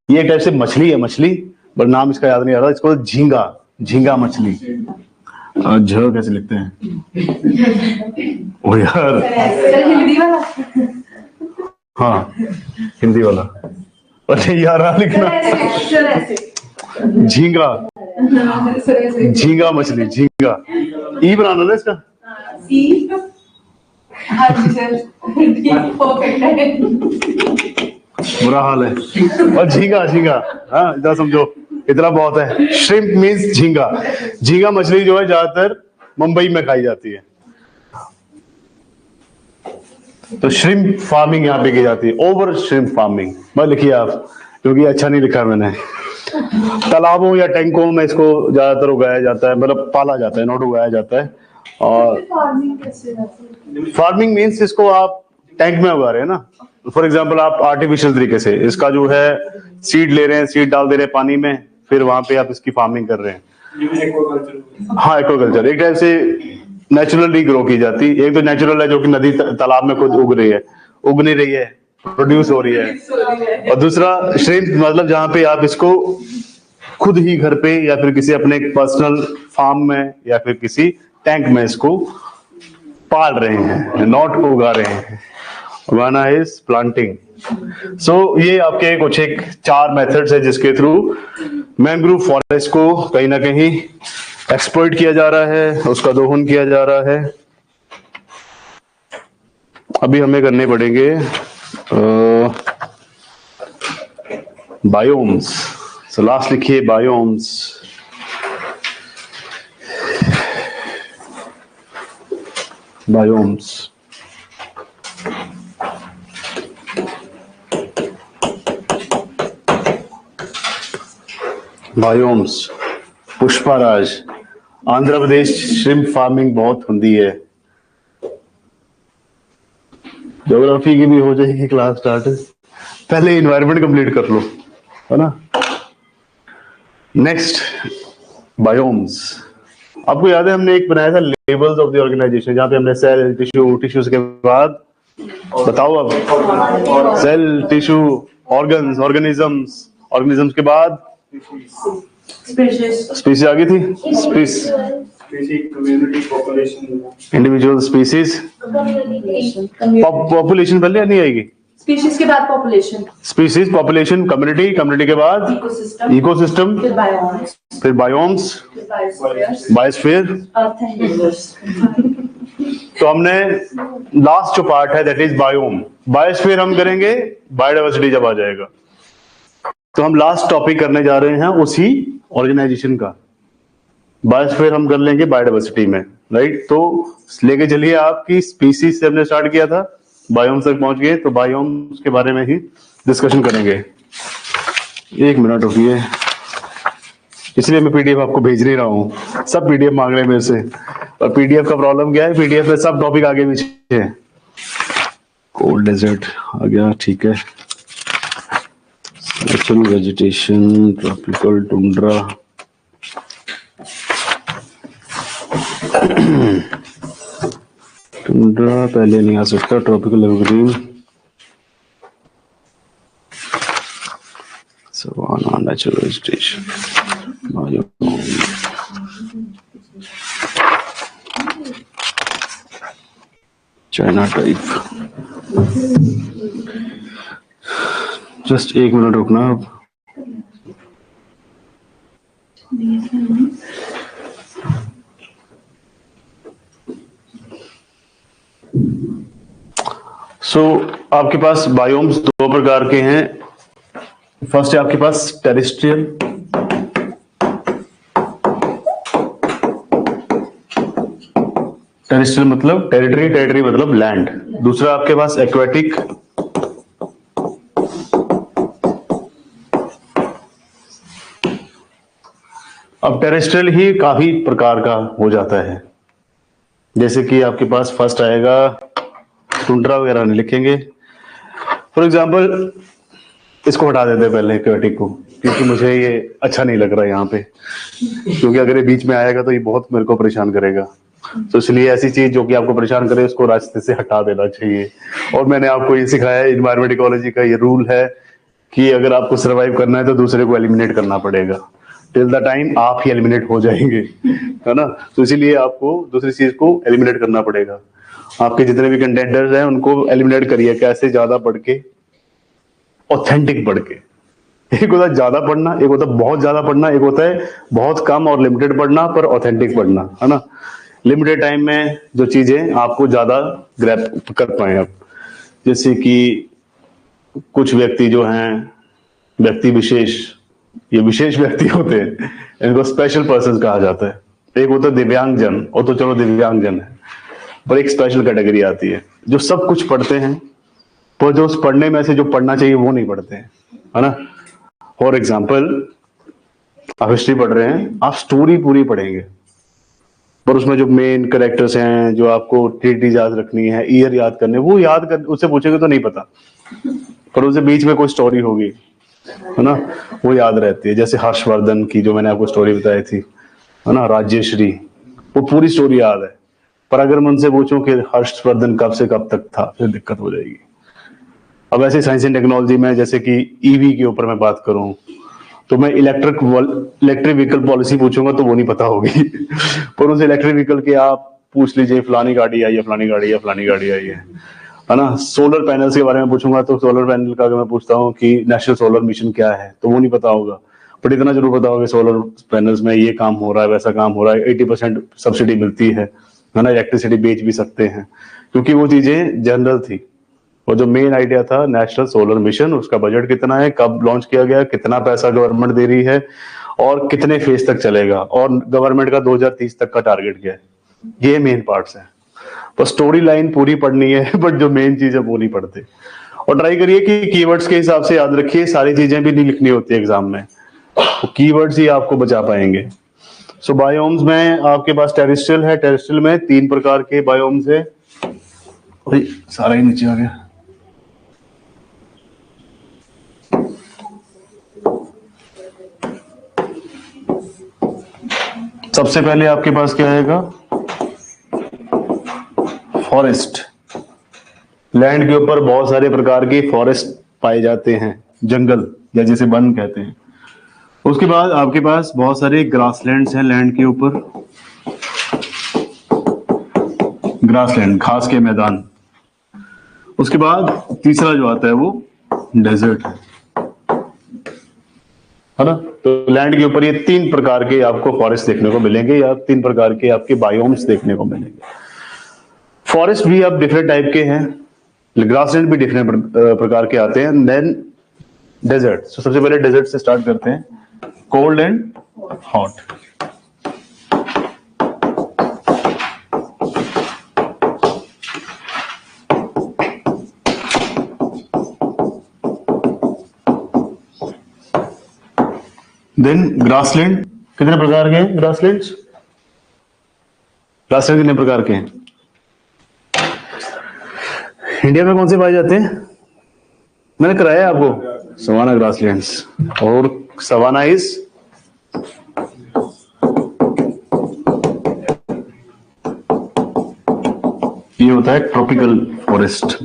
ये एक टाइप से मछली है, मछली, पर नाम इसका याद नहीं आ रहा। इसको झींगा, झींगा मछली। झ कैसे लिखते हैं? ओ यार, हिंदी वाला, हाँ हिंदी वाला, अरे यार लिखना, झींगा, झींगा मछली, झींगा। ई बनाना ना इसका। बुरा हाल है। और झींगा, झींगा, हाँ इतना समझो, इतना बहुत है। श्रिम्प मीन्स झींगा। झींगा मछली जो है ज्यादातर मुंबई में खाई जाती है, तो श्रिम्प फार्मिंग यहाँ पे की जाती है। ओवर श्रिम्प फार्मिंग मत लिखिए आप, क्योंकि अच्छा नहीं लिखा मैंने। तालाबों या टैंकों में इसको ज्यादातर उगाया जाता है, मतलब पाला जाता है, नॉट उगाया जाता है। और फार्मिंग मीन्स इसको आप टैंक में उगा रहे हैं ना। फॉर एग्जाम्पल आप आर्टिफिशियल तरीके से इसका जो है सीड ले रहे हैं, सीड डाल दे रहे हैं पानी में, फिर वहां पे आप इसकी फार्मिंग कर रहे हैं। हाँ एक्वाकल्चर एक टाइप से नेचुरली ग्रो की जाती है। एक तो नेचुरल है जो कि नदी तालाब में खुद उग रही है, उग नहीं रही है, प्रोड्यूस हो रही है। और दूसरा श्रिम्प मतलब जहां पे आप इसको खुद ही घर पे या फिर किसी अपने पर्सनल फार्म में या फिर किसी टैंक में इसको पाल रहे हैं, नॉट उगा रहे हैं। उगाना इज प्लांटिंग। सो ये आपके कुछ एक 4 मेथड्स है जिसके थ्रू मैंग्रोव फॉरेस्ट को कहीं ना कहीं एक्सप्लॉइट किया जा रहा है, उसका दोहन किया जा रहा है। अभी हमें करने पड़ेंगे बायोम्स। सो लास्ट लिखिए biomes. Biomes biomes Pushparaj. Andhra Pradesh shrimp farming बहुत होती है। ज्योग्राफी की भी हो जाएगी क्लास स्टार्ट, पहले इन्वायरमेंट कंप्लीट कर लो, है ना। Next biomes. आपको याद है हमने एक बनाया था लेवल्स ऑफ द ऑर्गेनाइजेशन, जहां पे हमने सेल, टिश्यू, टिश्यूज के बाद बताओ अब cell, tissue, organs, organisms, organisms के बाद स्पीसीज आ गई थी। Community, population, individual, species, population पहले नहीं आएगी। स्पीशीज के बाद population, species, population, community, community के बाद इकोसिस्टम, इकोसिस्टम, फिर बायोम्स, फिर biomes, biosphere. Earth and universe. तो हमने लास्ट जो पार्ट है दैट इज बायोम। बायोस्फीयर हम करेंगे बायोडाइवर्सिटी जब आ जाएगा। तो हम लास्ट टॉपिक करने जा रहे हैं उसी ऑर्गेनाइजेशन का। बायोस्फीयर हम कर लेंगे बायोडाइवर्सिटी में, राइट। तो लेके चलिए आपकी स्पीसीज से हमने स्टार्ट किया था, बायोम्स तक पहुंच गए, तो बायोम्स के बारे में ही डिस्कशन करेंगे। 1 मिनट रुकिए, इसलिए मैं पीडीएफ आपको भेज नहीं रहा हूँ। सब पीडीएफ मांग रहे हैं मेरे से, और पीडीएफ का प्रॉब्लम क्या है, पीडीएफ में सब टॉपिक आगे पीछे है। कोल्ड डेजर्ट आ गया, ठीक है। Natural vegetation, tropical tundra, tundra पहले नहीं आ सकता, tropical evergreen, savanna, natural vegetation, China type. Just 1 minute रुकना अब। सो आपके पास बायोम्स 2 प्रकार के हैं। फर्स्ट है आपके पास टेरेस्ट्रियल, टेरेस्ट्रियल मतलब टेरिटरी, टेरिटरी मतलब लैंड। दूसरा आपके पास एक्वेटिक, अब टेरेस्ट्रियल ही काफी प्रकार का हो जाता है, जैसे कि आपके पास फर्स्ट आएगा, टुंड्रा वगैरह नहीं लिखेंगे। फॉर एग्जाम्पल इसको हटा देते हैं पहले एक्वेटिक को, क्योंकि मुझे ये अच्छा नहीं लग रहा है यहाँ पे, क्योंकि अगर ये बीच में आएगा तो ये बहुत मेरे को परेशान करेगा। तो इसलिए ऐसी चीज जो कि आपको परेशान करे उसको रास्ते से हटा देना चाहिए। और मैंने आपको ये सिखाया है, एनवायरमेंट इकोलॉजी का ये रूल है कि अगर आपको सर्वाइव करना है तो दूसरे को एलिमिनेट करना पड़ेगा, टिल द टाइम आप ही एलिमिनेट हो जाएंगे, है ना। तो इसीलिए आपको दूसरी चीज को एलिमिनेट करना पड़ेगा। आपके जितने भी कंटेंटर्स हैं उनको एलिमिनेट करिए, कैसे, ज्यादा पढ़ के, ऑथेंटिक पढ़ के। एक होता है ज्यादा पढ़ना, एक होता है बहुत ज्यादा पढ़ना, एक होता है बहुत कम और लिमिटेड पढ़ना पर ऑथेंटिक पढ़ना, है ना। लिमिटेड टाइम में जो चीजें आपको ज्यादा ग्रैब कर पाए आप, जैसे कि कुछ व्यक्ति जो हैं, व्यक्ति विशेष, ये विशेष व्यक्ति होते हैं, इनको स्पेशल पर्सन कहा जाता है। एक होता है दिव्यांगजन, और तो चलो दिव्यांगजन है, पर एक स्पेशल कैटेगरी आती है जो सब कुछ पढ़ते हैं पर जो उस पढ़ने में से जो पढ़ना चाहिए वो नहीं पढ़ते हैं, है ना। फॉर एग्जाम्पल आप हिस्ट्री पढ़ रहे हैं, आप स्टोरी पूरी पढ़ेंगे पर उसमें जो मेन कैरेक्टर्स हैं, जो आपको डेट याद रखनी है, ईयर याद करने, वो याद कर, उससे पूछेंगे तो नहीं पता, पर उससे बीच में कोई स्टोरी होगी, है ना, वो याद रहती है। जैसे हर्षवर्धन की जो मैंने आपको स्टोरी बताई थी, है ना, राज्यश्री, वो पूरी स्टोरी याद है, पर अगर मैं उनसे पूछूं कि हर्षवर्धन कब से कब तक था, फिर दिक्कत हो जाएगी। अब ऐसे साइंस एंड टेक्नोलॉजी में जैसे कि ईवी के ऊपर मैं बात करूं तो मैं इलेक्ट्रिक व्हीकल पॉलिसी पूछूंगा तो वो नहीं पता होगी पर उस इलेक्ट्रिक व्हीकल के आप पूछ लीजिए, फलानी गाड़ी आई है, फलानी गाड़ी है, फलानी गाड़ी आई है ना। सोलर पैनल्स के बारे में पूछूंगा तो सोलर पैनल का अगर मैं पूछता हूँ कि नेशनल सोलर मिशन क्या है तो वो नहीं पता होगा, बट इतना जरूर पता होगा सोलर पैनल्स में ये काम हो रहा है, वैसा काम हो रहा है, 80% सब्सिडी मिलती है ना, इलेक्ट्रिसिटी बेच भी सकते हैं, क्योंकि वो चीजें जनरल थी। और जो मेन आइडिया था नेशनल सोलर मिशन, उसका बजट कितना है, कब लॉन्च किया गया, कितना पैसा गवर्नमेंट दे रही है और कितने फेज तक चलेगा, और गवर्नमेंट का 2030 तक का टारगेट क्या है, ये मेन पार्ट्स हैं। तो स्टोरी लाइन पूरी पढ़नी है बट जो मेन चीज है वो नहीं पढ़ते। और ट्राई करिए कि कीवर्ड्स के हिसाब से याद रखिए, सारी चीजें भी नहीं लिखनी होती एग्जाम में, तो कीवर्ड्स ही आपको बचा पाएंगे। सो बायोम्स में आपके पास टेरेस्ट्रियल है, टेरेस्ट्रियल में 3 प्रकार के बायोम्स है, सारा ही नीचे आ गया। सबसे पहले आपके पास क्या आएगा, फॉरेस्ट। लैंड के ऊपर बहुत सारे प्रकार के फॉरेस्ट पाए जाते हैं, जंगल या जिसे वन कहते हैं। उसके बाद आपके पास बहुत सारे ग्रासलैंड्स हैं लैंड के ऊपर, ग्रासलैंड, घास के मैदान। उसके बाद तीसरा जो आता है वो डेजर्ट है ना। तो लैंड के ऊपर ये 3 प्रकार के आपको फॉरेस्ट देखने को मिलेंगे, या 3 प्रकार के आपके बायोम्स देखने को मिलेंगे। फॉरेस्ट भी अब डिफरेंट टाइप के हैं, ग्रासलैंड भी डिफरेंट प्रकार के आते हैं। देन डेजर्ट, तो सबसे पहले डेजर्ट से स्टार्ट करते हैं, cold and hot. Then grassland, कितने प्रकार के हैं ग्रासलैंड? ग्रासलैंड कितने प्रकार के हैं? इंडिया में कौन से पाए जाते हैं? मैंने कराया आपको सवाना ग्रासलैंड्स, और सवाना इज ये होता है ट्रॉपिकल फॉरेस्ट।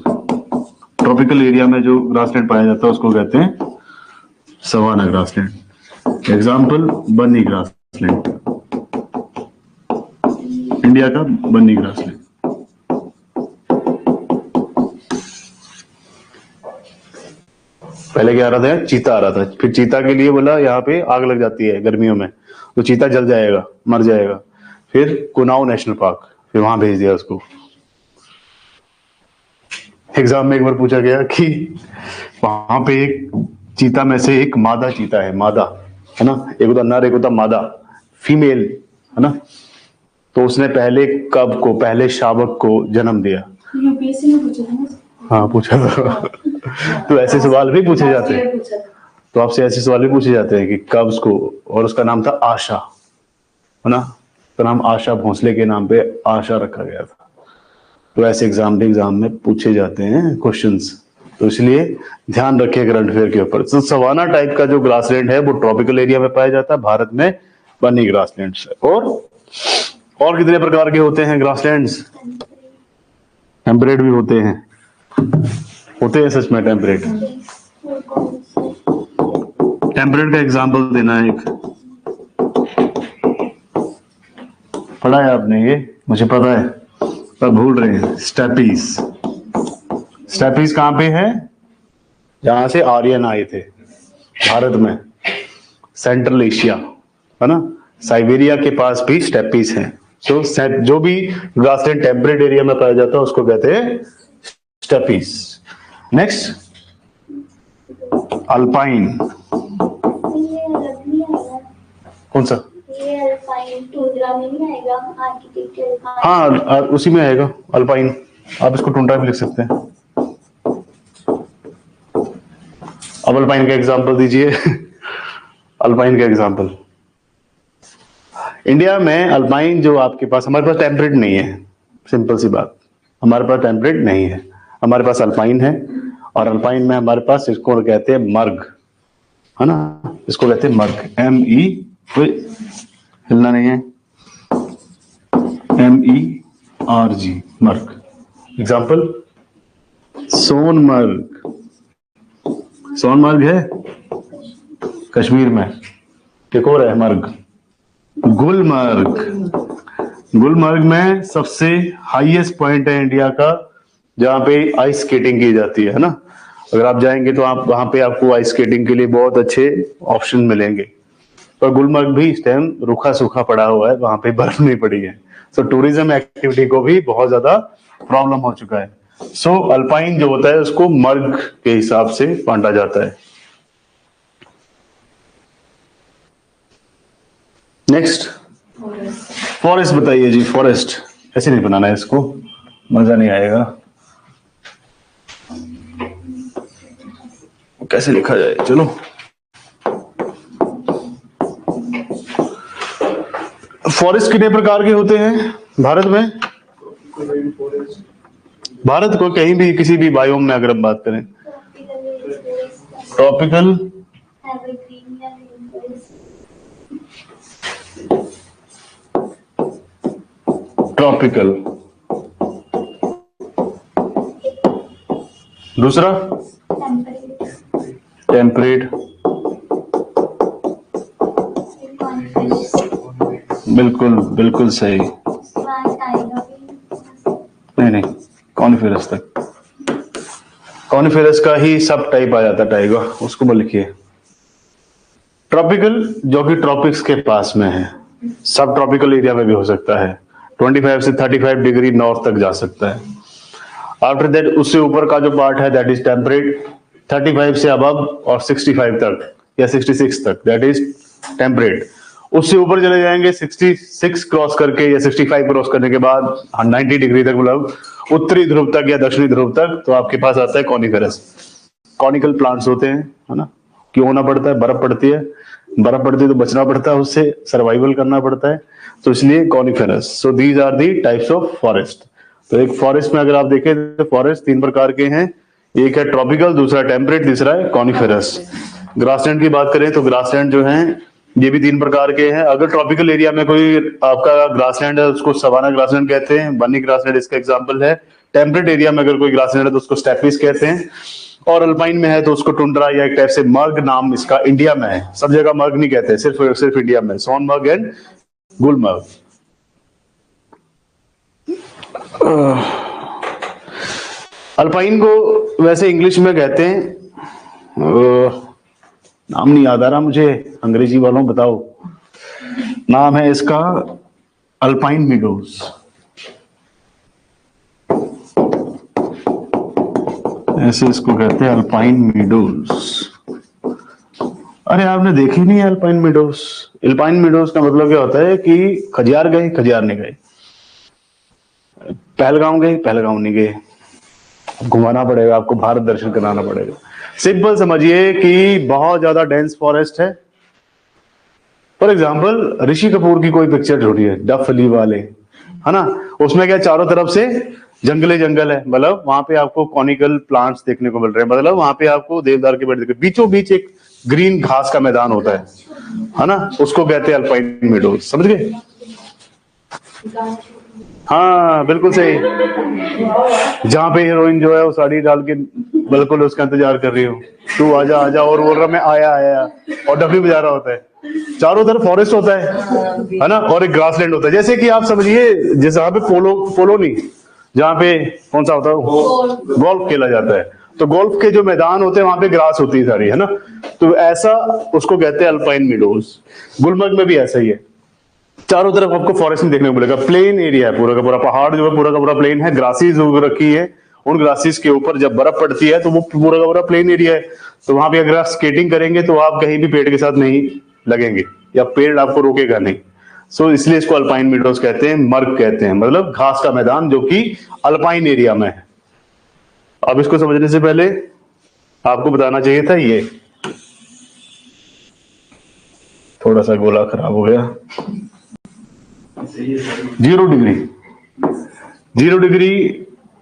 ट्रॉपिकल एरिया में जो ग्रासलैंड पाया जाता है उसको कहते हैं सवाना ग्रासलैंड। एग्जाम्पल बन्नी ग्रासलैंड, इंडिया का बन्नी ग्रासलैंड। पहले क्या आ रहा था, चीता आ रहा था, फिर चीता के लिए बोला यहाँ पे आग लग जाती है गर्मियों में तो चीता जल जाएगा, मर जाएगा। फिर कुनाओ नेशनल पार्क, फिर वहां भेज दिया उसको। एग्जाम में एक बार पूछा गया कि वहां पे एक चीता में से एक मादा चीता है, मादा है ना, एक होता नर, एक होता मादा, फीमेल है ना। तो उसने पहले कब को, पहले शावक को जन्म दिया? यूपीएससी में पूछा था ना। हाँ पूछा था। तो ऐसे सवाल भी पूछे जाते हैं, पूछा था। तो आपसे ऐसे सवाल भी पूछे जाते हैं कि कब उसको, और उसका नाम था आशा, है ना, तो नाम आशा भोसले के नाम पे आशा रखा गया था। तो ऐसे एग्जाम में पूछे जाते हैं क्वेश्चंस, तो इसलिए ध्यान रखिए करंट अफेयर के ऊपर। तो सवाना टाइप का जो ग्रासलैंड है वो ट्रॉपिकल एरिया में पाया जाता है, भारत में बनी ग्रासलैंड है। और कितने प्रकार के होते हैं ग्रासलैंड्स? टेम्परेट भी होते हैं सच में टेम्परेट। टेम्परेट का एग्जांपल देना है एक, पढ़ा है आपने ये, मुझे पता है पर भूल रहे हैं। स्टेपीज। स्टेपीज कहां पे है? जहां से आर्यन आए थे भारत में, सेंट्रल एशिया, है ना, साइबेरिया के पास भी स्टेपीज हैं। तो जो भी ग्रासलैंड टेम्परेट एरिया में पाया जाता है उसको कहते हैं स्टेपीज। Next, alpine. कौन सा? हाँ उसी में आएगा अल्पाइन, आप इसको टुंड्रा भी लिख सकते हैं। अब अल्पाइन का एग्जांपल दीजिए। अल्पाइन का एग्जांपल, इंडिया में अल्पाइन जो आपके पास, हमारे पास टेम्परेट नहीं है, सिंपल सी बात, हमारे पास टेम्परेट नहीं है, हमारे पास अल्पाइन है। और अल्पाइन में हमारे पास इसको कहते हैं मर्ग, है ना, इसको कहते हैं मर्ग, हिलना नहीं है, MERG, मर्ग। एग्जाम्पल, सोनमर्ग। सोनमर्ग है कश्मीर में, एक और है मर्ग, गुलमर्ग। गुलमर्ग में सबसे हाईएस्ट पॉइंट है इंडिया का जहां पे आइस स्केटिंग की जाती है ना। अगर आप जाएंगे तो आप वहां पे आपको आइस स्केटिंग के लिए बहुत अच्छे ऑप्शन मिलेंगे। पर गुलमर्ग भी इस टाइम रूखा सूखा पड़ा हुआ है, वहां पे बर्फ नहीं पड़ी है। सो टूरिज्म एक्टिविटी को भी बहुत ज्यादा प्रॉब्लम हो चुका है। सो अल्पाइन जो होता है उसको मर्ग के हिसाब से बांटा जाता है। नेक्स्ट, फॉरेस्ट बताइए जी। फॉरेस्ट ऐसे नहीं बनाना है इसको, मजा नहीं आएगा। कैसे लिखा जाए, चलो। फॉरेस्ट कितने प्रकार के होते हैं भारत में? भारत को कहीं भी किसी भी बायोम में अगर हम बात करें, ट्रॉपिकल, ट्रॉपिकल, दूसरा टेम्परेट, बिल्कुल बिल्कुल सही। नहीं, कॉनिफेरस तक, कॉनिफेरस का ही सब टाइप आ जाता है टाइगर, उसको बोल लिखिए। ट्रॉपिकल जो कि ट्रॉपिक्स के पास में है, सब ट्रॉपिकल एरिया में भी हो सकता है, 25 से 35 डिग्री नॉर्थ तक जा सकता है। आफ्टर दैट उससे ऊपर का जो पार्ट है दैट इज टेम्परेट, 35 से अबव और 65 तक या 66 तक दैट इज टेम्परेट। उससे ऊपर चले जाएंगे 66 क्रॉस करके या 65 क्रॉस करने के बाद 90 डिग्री तक, मतलब उत्तरी ध्रुव तक या दक्षिणी ध्रुव तक, तो आपके पास आता है कॉनिफेरस। कॉनिकल प्लांट्स होते हैं, है ना। क्यों होना पड़ता है? बर्फ पड़ती है, बर्फ पड़ती है तो बचना पड़ता है, उससे सर्वाइवल करना पड़ता है, तो इसलिए coniferous. So these are the types of forest. तो एक फॉरेस्ट में अगर आप देखें तो फॉरेस्ट 3 प्रकार के हैं, एक है ट्रॉपिकल, दूसरा टेम्परेट, तीसरा है कॉनिफेरस। ग्रासलैंड की बात करें तो ग्रासलैंड जो है ये भी 3 प्रकार के हैं। अगर ट्रॉपिकल एरिया में कोई आपका ग्रासलैंड है उसको सवाना ग्रासलैंड कहते हैं, बनी ग्रासलैंड इसका एग्जांपल है। टेम्परेट एरिया में अगर कोई ग्रासलैंड है तो उसको स्टेपीज कहते हैं, और अल्पाइन में है तो उसको टुंड्रा या एक टाइप से मर्ग नाम इसका इंडिया में है। सब जगह मर्ग नहीं कहते, सिर्फ इंडिया में सोनमर्ग एंड गुलमर्ग। अल्पाइन को वैसे इंग्लिश में कहते हैं, नाम नहीं याद आ रहा मुझे, अंग्रेजी वालों बताओ, नाम है इसका अल्पाइन मीडोज। ऐसे इसको कहते हैं अल्पाइन मीडोज। अरे आपने देखी नहीं है अल्पाइन मीडोज? अल्पाइन मीडोज का मतलब क्या होता है कि खजियार गए, खजियार नहीं गए। पहलगाम गए? पहलगाम नहीं गए, घुमाना पड़ेगा आपको, भारत दर्शन कराना पड़ेगा। सिंपल समझिए कि बहुत ज्यादा डेंस फॉरेस्ट है। फॉर एग्जाम्पल ऋषि कपूर की कोई पिक्चर ढूंढिए, डफ अली वाले, है ना, उसमें क्या चारों तरफ से जंगले जंगल है, मतलब वहां पे आपको कॉनिकल प्लांट्स देखने को मिल रहे हैं, मतलब वहां पे आपको देवदार के पेड़ दिखे, बीचों बीच एक ग्रीन घास का मैदान होता है ना, उसको कहते हैं अल्पाइन मीडोज। समझ गए? हाँ बिल्कुल सही, जहाँ पे हीरोइन जो है वो साड़ी डाल के बिल्कुल उसका इंतजार कर रही हो, तू आजा आजा, और बोल रहा मैं आया आया, और डफली बजा रहा होता है, चारों तरफ फॉरेस्ट होता है ना, और एक ग्रासलैंड होता है। जैसे कि आप समझिए जैसे यहाँ पे पोलो नहीं, जहाँ पे कौन सा होता है, गोल्फ खेला जाता है, तो गोल्फ के जो मैदान होते हैं वहां पे ग्रास होती है सारी, है ना, तो ऐसा उसको कहते हैं अल्पाइन मीडोज। गुलमर्ग में भी ऐसा ही है, चारों तरफ आपको फॉरेस्ट में देखने को मिलेगा, प्लेन एरिया है पूरा का पूरा, पहाड़ जो है पूरा का पूरा प्लेन है, ग्रासेस उग रखी है, उन ग्रासेस के ऊपर जब बर्फ पड़ती है तो वो पूरा का पूरा प्लेन एरिया है, तो वहां पे अगर आप स्केटिंग करेंगे तो आप कहीं भी पेड़ के साथ नहीं लगेंगे, या पेड़ आपको रोकेगा नहीं। सो इसलिए इसको अल्पाइन मीडोज कहते हैं, मर्ग कहते हैं, मतलब घास का मैदान जो कि अल्पाइन एरिया में है। अब इसको समझने से पहले आपको बताना चाहिए था, ये थोड़ा सा गोला खराब हो गया। 0 डिग्री, 0 डिग्री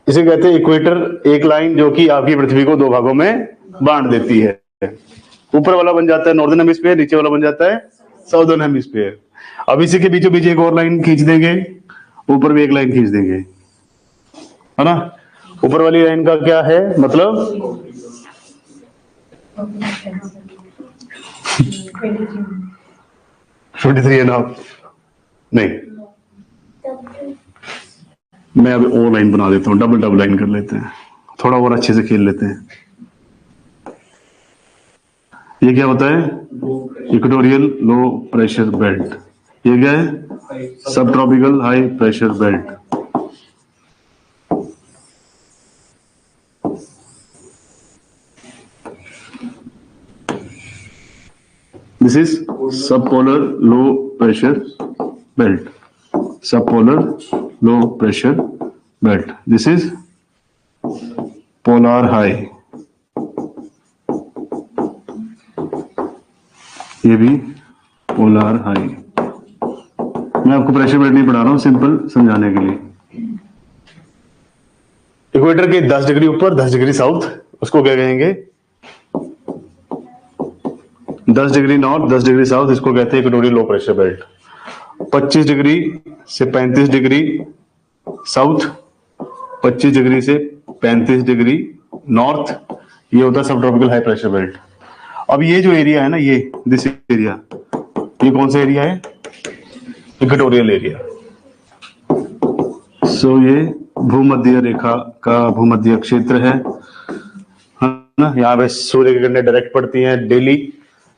इसे कहते हैं इक्वेटर, एक लाइन जो कि आपकी पृथ्वी को 2 भागों में बांट देती है। ऊपर वाला बन जाता है नॉर्दर्न हेमिस्फीयर, नीचे वाला बन जाता है साउदर्न हेमिस्फीयर। अब इसी के बीचों बीच एक और लाइन खींच देंगे, ऊपर भी एक लाइन खींच देंगे, है ना। ऊपर वाली लाइन का क्या है मतलब, 23.5 नहीं, मैं अभी और लाइन बना देता हूँ, डबल लाइन कर लेते हैं, थोड़ा और अच्छे से खेल लेते हैं। ये क्या होता है, इक्वेटोरियल लो प्रेशर बेल्ट, ये क्या है, सब tropical high pressure belt. This is सब पोलर लो प्रेशर बेल्ट, सब polar low pressure belt, this is polar high, ये भी पोलर हाई। मैं आपको प्रेशर बेल्ट नहीं पढ़ा रहा हूं, सिंपल समझाने के लिए। इक्वेटर के 10 डिग्री ऊपर 10 डिग्री साउथ, उसको क्या कहेंगे, 10 डिग्री नॉर्थ 10 डिग्री साउथ, इसको कहते हैं equatorial low pressure belt. 25 degree से 35 डिग्री साउथ, 25 डिग्री से 35 डिग्री नॉर्थ, ये होता है सब ट्रॉपिकल हाई प्रेशर बेल्ट। अब ये जो एरिया है ना, ये दिस एरिया, ये कौन सा एरिया है, इक्वेटोरियल एरिया। सो ये भूमध्य रेखा का भूमध्य क्षेत्र है ना, यहाँ पे सूर्य की किरणें डायरेक्ट पड़ती हैं, daily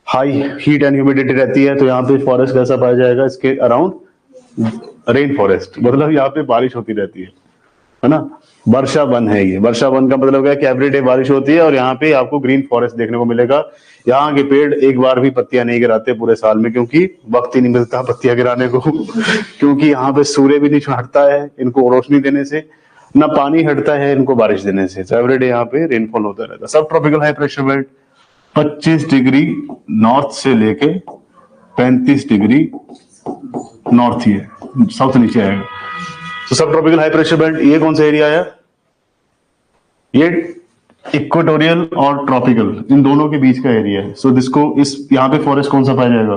high heat and humidity रहती है, तो यहाँ पे फॉरेस्ट कैसा पाया जाएगा, इसके अराउंड रेन फॉरेस्ट, मतलब यहाँ पे बारिश होती रहती है ना। वर्षा वन है ये, वर्षा वन का मतलब क्या है कि एवरीडे बारिश होती है, और यहाँ पे आपको ग्रीन फॉरेस्ट देखने को मिलेगा। यहाँ के पेड़ एक बार भी पत्तियां नहीं गिराते पूरे साल में, क्योंकि वक्त ही नहीं मिलता पत्तियां गिराने को क्योंकि यहाँ पे सूर्य भी नहीं हटता है इनको रोशनी देने से, ना पानी हटता है इनको बारिश देने से, तो एवरीडे यहाँ पे रेनफॉल होता रहता है। सब tropical high pressure belt 25 degree north से लेके 35 डिग्री नॉर्थ ही है, साउथ नीचे आएगा। तो सब ट्रॉपिकल हाई प्रेशर बेल्ट, ये कौन सा एरिया है, ये इक्वेटोरियल और ट्रॉपिकल, इन दोनों के बीच का एरिया है। सो जिसको इस यहाँ पे फॉरेस्ट कौन सा पाया जाएगा,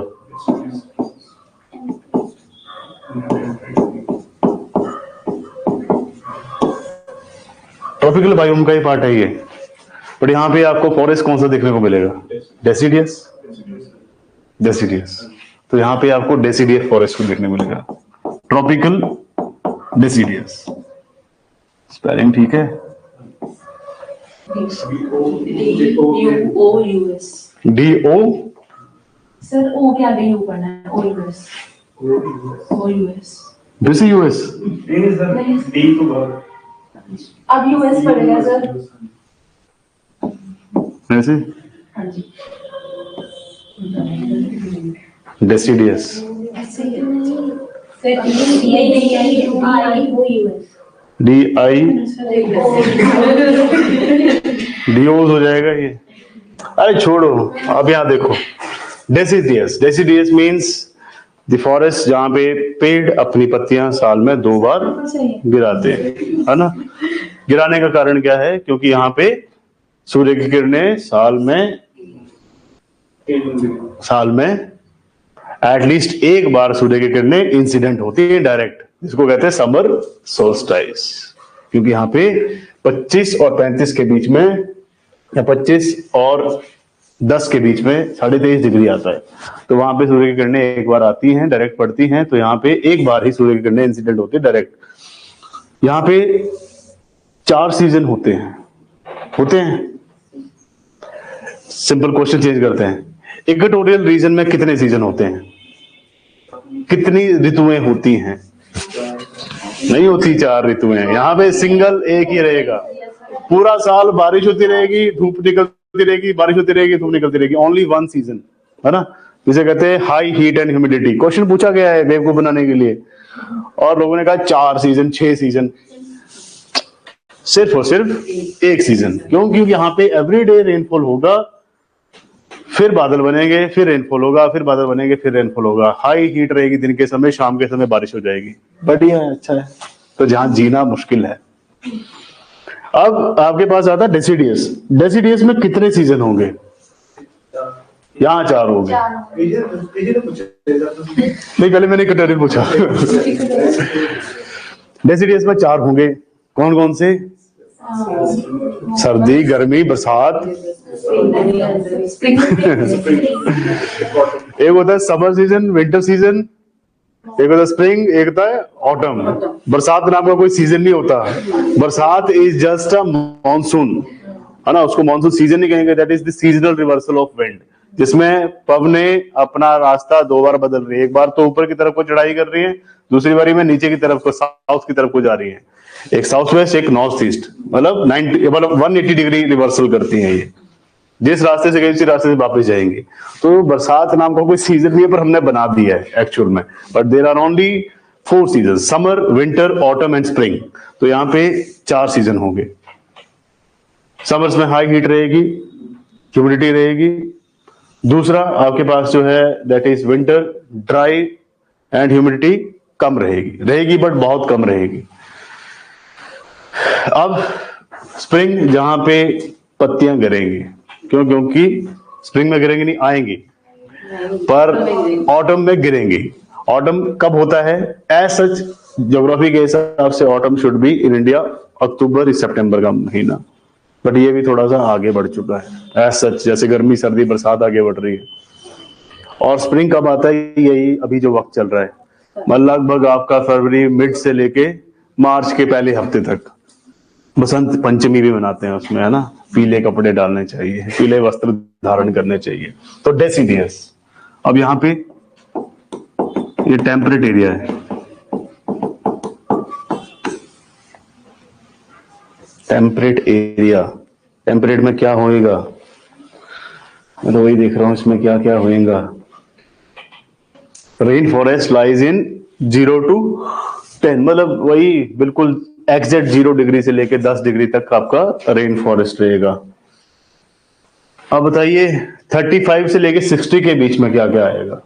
ट्रॉपिकल बायोम का ही पार्ट है ये, बट यहाँ पे आपको फॉरेस्ट कौन सा देखने को मिलेगा, डेसिडियस, डेसिडियस। तो यहाँ पे आपको डेसिडियस फॉरेस्ट को देखने को मिलेगा, ट्रॉपिकल डेसिडियस। स्पेलिंग ठीक है, DOUS DO सर, ओ क्या आगे यू पढ़ना है, OUS दिस यूएस, डी तो बाहर, अब यूएस पढ़ेगा सर। ऐसे हाँ जी, डेसिडियस, ऐसे ही सर, यही नहीं है, OUS DI डिओज हो जाएगा ये। अरे छोड़ो, अब यहाँ देखो deciduous. Deciduous means the forest जहाँ पे पेड़ अपनी पत्तियां साल में 2 बार गिराते हैं, है ना। गिराने का कारण क्या है? क्योंकि यहाँ पे सूर्य की किरणें साल में एटलीस्ट एक बार सूर्य की किरणें इंसिडेंट होती है डायरेक्ट, जिसको कहते हैं समर सोल्स्टाइस। क्योंकि यहाँ पे 25 और 35 के बीच में, या 25 और 10 के बीच में 23.5 डिग्री आता है, तो वहां पे सूर्य की किरणें एक बार आती हैं, डायरेक्ट पड़ती हैं, तो यहाँ पे एक बार ही सूर्य की किरणें इंसिडेंट होती है डायरेक्ट। यहाँ पे 4 सीजन होते हैं। सिंपल क्वेश्चन चेंज करते हैं, इक्वेटोरियल रीजन में कितने सीजन होते हैं? कितनी ऋतुएं होती हैं? नहीं होती 4 ऋतुएं। यहाँ पे सिंगल एक ही रहेगा, पूरा साल बारिश होती रहेगी, धूप निकलती रहेगी, बारिश होती रहेगी, धूप निकलती रहेगी। ओनली 1 सीजन, है ना, जिसे कहते हैं high heat and humidity. Question पूछा गया है बेवकूफ बनाने के लिए, और लोगों ने कहा 4 सीजन 6 सीजन। सिर्फ और सिर्फ 1 सीजन। क्यों? क्योंकि यहाँ पे एवरीडे रेनफॉल होगा, फिर बादल बनेंगे, फिर रेनफॉल होगा, फिर बादल बनेंगे, फिर रेनफॉल होगा। हाई हीट रहेगी दिन के समय, शाम के समय बारिश हो जाएगी। बढ़िया है, अच्छा है। तो जहां जीना मुश्किल है। अब आपके पास आता है डेसिडियस। डेसिडियस में कितने सीजन होंगे? यहाँ 4 होंगे। नहीं, पहले मैंने इक्वेटोरियल पूछा। डेसिडियस में 4 होंगे। कौन कौन से? सर्दी, गर्मी, बरसात। एक होता है समर सीजन, विंटर सीजन, एक होता है स्प्रिंग, एक होता है ऑटम। बरसात नाम का कोई सीजन नहीं होता। बरसात इज जस्ट अ मॉनसून, है ना, उसको मॉनसून सीजन नहीं कहेंगे। That is the seasonal reversal of wind, जिसमें पवने अपना रास्ता 2 बार बदल रही है। एक बार तो ऊपर की तरफ को चढ़ाई कर रही है, दूसरी बारी में नीचे की तरफ को, साउथ की तरफ को जा रही है। एक साउथ वेस्ट, एक नॉर्थ ईस्ट, मतलब 180 डिग्री रिवर्सल करती हैं ये। जिस रास्ते से गई उसी रास्ते से वापस जाएंगी। तो बरसात नाम का कोई सीजन नहीं है, पर हमने बना दिया है एक्चुअल में। But there are only 4 season, summer, winter, autumn and spring. तो यहाँ पे 4 सीजन होंगे। समर्स में हाई हीट रहेगी, ह्यूमिडिटी रहेगी। दूसरा आपके पास जो है that is winter, dry and humidity कम रहेगी बट बहुत कम रहेगी। अब स्प्रिंग, जहां पे पत्तियां गिरेंगी। क्यों? क्योंकि स्प्रिंग में गिरेंगी नहीं, आएंगी, पर ऑटम में गिरेंगी। ऑटम कब होता है? एज सच ज्योग्राफी के हिसाब से autumn should be in India अक्टूबर सितंबर का महीना, बट ये भी थोड़ा सा आगे बढ़ चुका है एज सच। जैसे गर्मी, सर्दी, बरसात आगे बढ़ रही है। और स्प्रिंग कब आता है? यही अभी जो वक्त चल रहा है, लगभग आपका फरवरी मिड से लेके मार्च के पहले हफ्ते तक। बसंत पंचमी भी मनाते हैं उसमें, है ना। पीले कपड़े डालने चाहिए, पीले वस्त्र धारण करने चाहिए। तो डेसिडियस। अब यहाँ पे ये टेम्परेट एरिया है। टेम्परेट एरिया, टेम्परेट में क्या होएगा? मैं तो वही देख रहा हूं इसमें क्या क्या होएगा। Rain forest lies in 0 to 10, मतलब वही बिल्कुल एग्जैक्ट 0 डिग्री से लेके 10 डिग्री तक आपका रेन फॉरेस्ट रहेगा। अब बताइए 35 से लेके 60 के बीच में क्या क्या आएगा?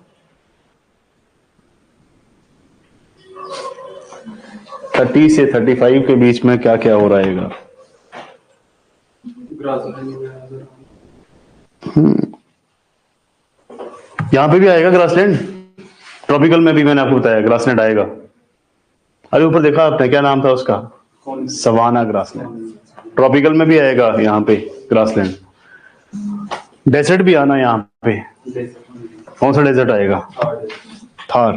30 से 35 के बीच में क्या क्या हो रहेगा? यहां पे भी आएगा ग्रासलैंड। ट्रॉपिकल में भी मैंने आपको बताया ग्रासलैंड आएगा। अरे ऊपर देखा आपने, क्या नाम था उसका? Savanna grassland. ट्रॉपिकल में भी आएगा यहाँ पे ग्रासलैंड। डेजर्ट भी आना यहाँ पे। कौन सा डेजर्ट आएगा? थार।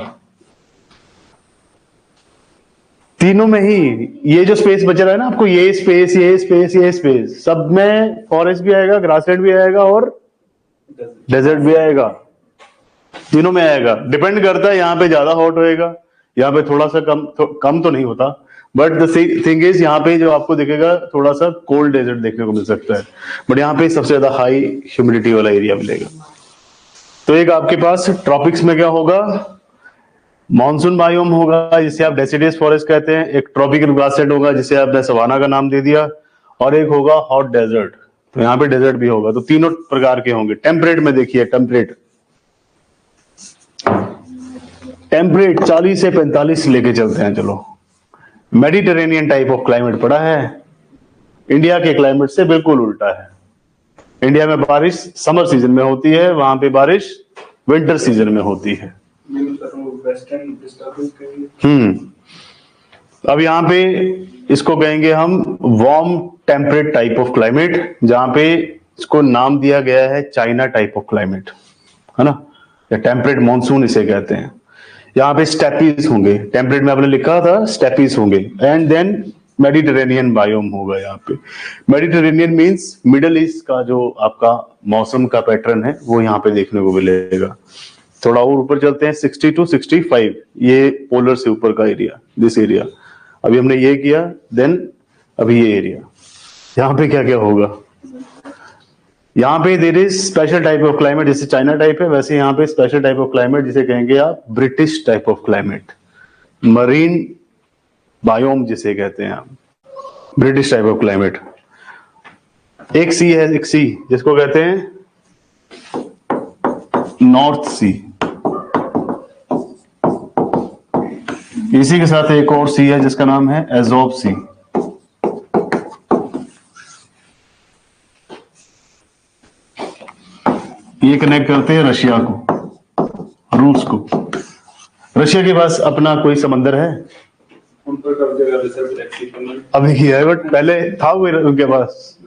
तीनों में ही ये जो स्पेस बच रहा है ना आपको, ये स्पेस, ये स्पेस, ये स्पेस, सब में फॉरेस्ट भी आएगा, ग्रासलैंड भी आएगा और डेजर्ट भी आएगा। तीनों में आएगा। डिपेंड करता है, यहाँ पे ज्यादा हॉट होएगा, यहाँ पे थोड़ा सा कम तो नहीं होता। बट द थिंग इज यहाँ पे जो आपको दिखेगा थोड़ा सा कोल्ड डेजर्ट देखने को मिल सकता है, बट यहाँ पे सबसे ज्यादा हाई ह्यूमिडिटी वाला एरिया मिलेगा। तो एक आपके पास ट्रॉपिक्स में क्या होगा? मॉनसून बायोम होगा जिसे आप डेसिडियस फॉरेस्ट कहते हैं, एक ट्रॉपिकल ग्रासलैंड होगा जिसे आपने सवाना का नाम दे दिया, और एक होगा हॉट डेजर्ट। तो यहाँ पे डेजर्ट भी होगा, तो तीनों प्रकार के होंगे। टेम्परेट में देखिए, टेम्परेट 40 से 45 लेके चलते हैं, चलो। मेडिटेरेनियन टाइप ऑफ क्लाइमेट पड़ा है, इंडिया के क्लाइमेट से बिल्कुल उल्टा है। इंडिया में बारिश समर सीजन में होती है, वहां पे बारिश विंटर सीजन में होती है। वेस्टर्न डिस्टर्बेंस कहेंगे। अब यहाँ पे इसको कहेंगे हम warm temperate type of climate, जहां पे इसको नाम दिया गया है चाइना टाइप ऑफ क्लाइमेट, है ना, या टेम्परेट मॉनसून इसे कहते हैं। यहाँ पे स्टेपीज होंगे, टेम्परेट में आपने लिखा था स्टेपीज होंगे, एंड देन मेडिटेरेनियन बायोम होगा। यहाँ पे मेडिटेरेनियन मींस मिडल ईस्ट का जो आपका मौसम का पैटर्न है वो यहाँ पे देखने को मिलेगा। थोड़ा और ऊपर चलते हैं, 60 to 65, ये पोलर से ऊपर का एरिया, दिस एरिया। अभी हमने ये किया, देन अभी ये एरिया। यहाँ पे क्या क्या होगा, यहाँ पे there is special type of climate, जैसे चाइना टाइप है वैसे यहाँ पे स्पेशल टाइप ऑफ क्लाइमेट जिसे कहेंगे आप British type of climate, marine biome जिसे कहते हैं आप, ब्रिटिश टाइप ऑफ क्लाइमेट। एक सी है, एक सी जिसको कहते हैं नॉर्थ सी, इसी के साथ एक और सी है जिसका नाम है एज़ोव सी। ये कनेक्ट करते हैं रशिया को, रूस को। रशिया के पास अपना कोई समंदर है, उन पर कब्जा कर रिसर्च अभी किया है, बट पहले था कोई उनके पास।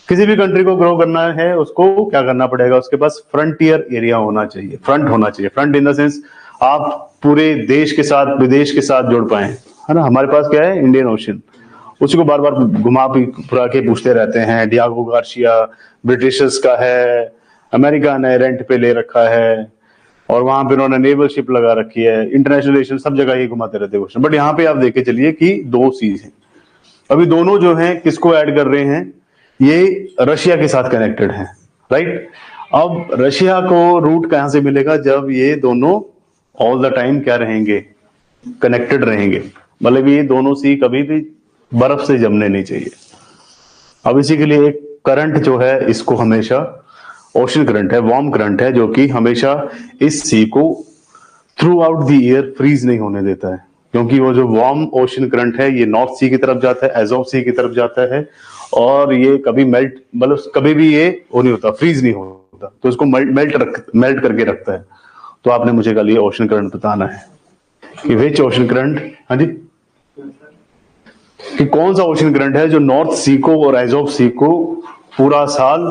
किसी भी कंट्री को ग्रो करना है उसको क्या करना पड़ेगा, उसके पास फ्रंटियर एरिया होना चाहिए, फ्रंट होना चाहिए। फ्रंट इन द सेंस आप पूरे देश के साथ विदेश के साथ जुड़ पाए, है ना। हमारे पास क्या है, इंडियन ओशन, उसी को बार बार घुमा फिरा के पूछते रहते हैं। डियागो गार्सिया ब्रिटिशर्स का है, अमेरिका ने रेंट पे ले रखा है, और वहां पे उन्होंने नेवल शिप लगा रखी है, इंटरनेशनल रिलेशन, सब जगह ये घुमाते रहते हैं क्वेश्चन। बट यहाँ पे आप देखे चलिए कि दो चीज है, अभी दोनों जो हैं किसको ऐड कर रहे हैं, ये रशिया के साथ कनेक्टेड है, राइट। अब रशिया को रूट कहां से मिलेगा, जब ये दोनों ऑल द टाइम क्या रहेंगे, कनेक्टेड रहेंगे, मतलब ये दोनों सी कभी भी बर्फ से जमने नहीं चाहिए। अब इसी के लिए एक करंट जो है, इसको हमेशा ओशन करंट है, वार्म करंट है, जो कि हमेशा इस सी को throughout the year freeze नहीं होने देता है, क्योंकि वो जो वार्म ओशन करंट है ये नॉर्थ सी की तरफ जाता है, एज़ोव सी की तरफ जाता है, और ये कभी मेल्ट, मतलब कभी भी ये वो नहीं होता, फ्रीज नहीं होता, तो इसको मेल्ट करके रखता है। तो आपने मुझे कल ये ओशन करंट बताना है कि विच ओशन करंट, हाँ जी, कि कौन सा ओशन करंट है जो नॉर्थ सी को और एज़ोव सी को पूरा साल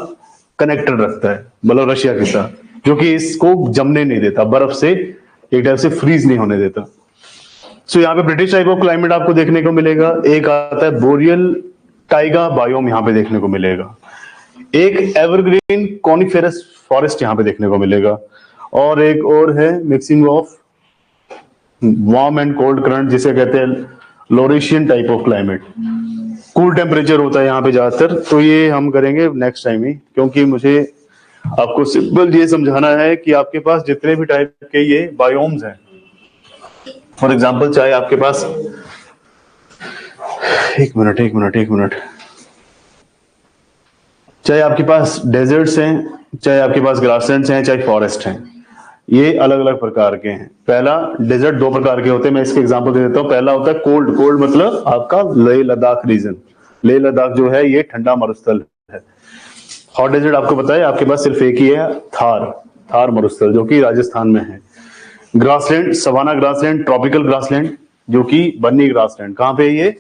कनेक्टेड रखता है, मतलब रशिया के साथ, जो कि इसको जमने नहीं देता, बर्फ से एक टाइप से फ्रीज नहीं होने देता। सो यहाँ पे ब्रिटिश टाइप ऑफ क्लाइमेट आपको देखने को मिलेगा। एक आता है बोरियल टाइगा बायोम, यहाँ पे देखने को मिलेगा। एक एवरग्रीन कॉनिफेरस फॉरेस्ट यहाँ पे देखने को मिलेगा, और एक और है mixing of warm and cold current जिसे कहते हैं Laurentian type of climate. Cool temperature होता है यहाँ पे ज्यादातर, तो ये हम करेंगे नेक्स्ट टाइम ही, क्योंकि मुझे आपको सिंपल ये समझाना है कि आपके पास जितने भी टाइप के ये बायोम्स हैं, फॉर एग्जांपल चाहे आपके पास एक मिनट चाहे आपके पास डेजर्ट्स हैं, चाहे आपके पास ग्रासलैंड्स हैं, चाहे फॉरेस्ट हैं, ये अलग अलग प्रकार के हैं। पहला डेजर्ट दो प्रकार के होते हैं, मैं इसके एग्जांपल दे देता हूँ। पहला होता है कोल्ड, कोल्ड मतलब आपका लेह लद्दाख रीजन, लेह लद्दाख जो है ये ठंडा मरुस्थल है। हॉट डेजर्ट आपको पता है आपके पास सिर्फ एक ही है, थार मरुस्थल, जो कि राजस्थान में है। Grassland, savanna grassland, tropical grassland, जो कि बन्नी ग्रासलैंड, कहाँ पे ये,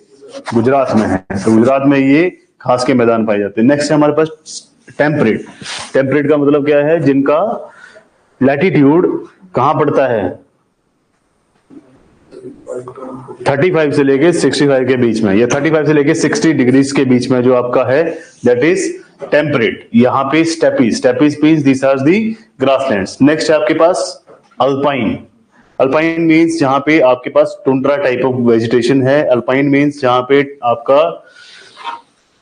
गुजरात में है। तो गुजरात में ये घास के मैदान पाए जाते हैं। नेक्स्ट है हमारे पास टेम्परेट। टेम्परेट का मतलब क्या है, जिनका लैटिट्यूड कहां पड़ता है, 35 से लेके 65 के बीच में, या 35 से लेके 60 डिग्रीज के बीच में जो आपका है, दैट इज टेम्परेट। यहाँ पे steppes means this are the grasslands. Next है आपके पास अल्पाइन। अल्पाइन मींस जहां पे आपके पास टुंड्रा टाइप ऑफ वेजिटेशन है। अल्पाइन मींस जहां पे आपका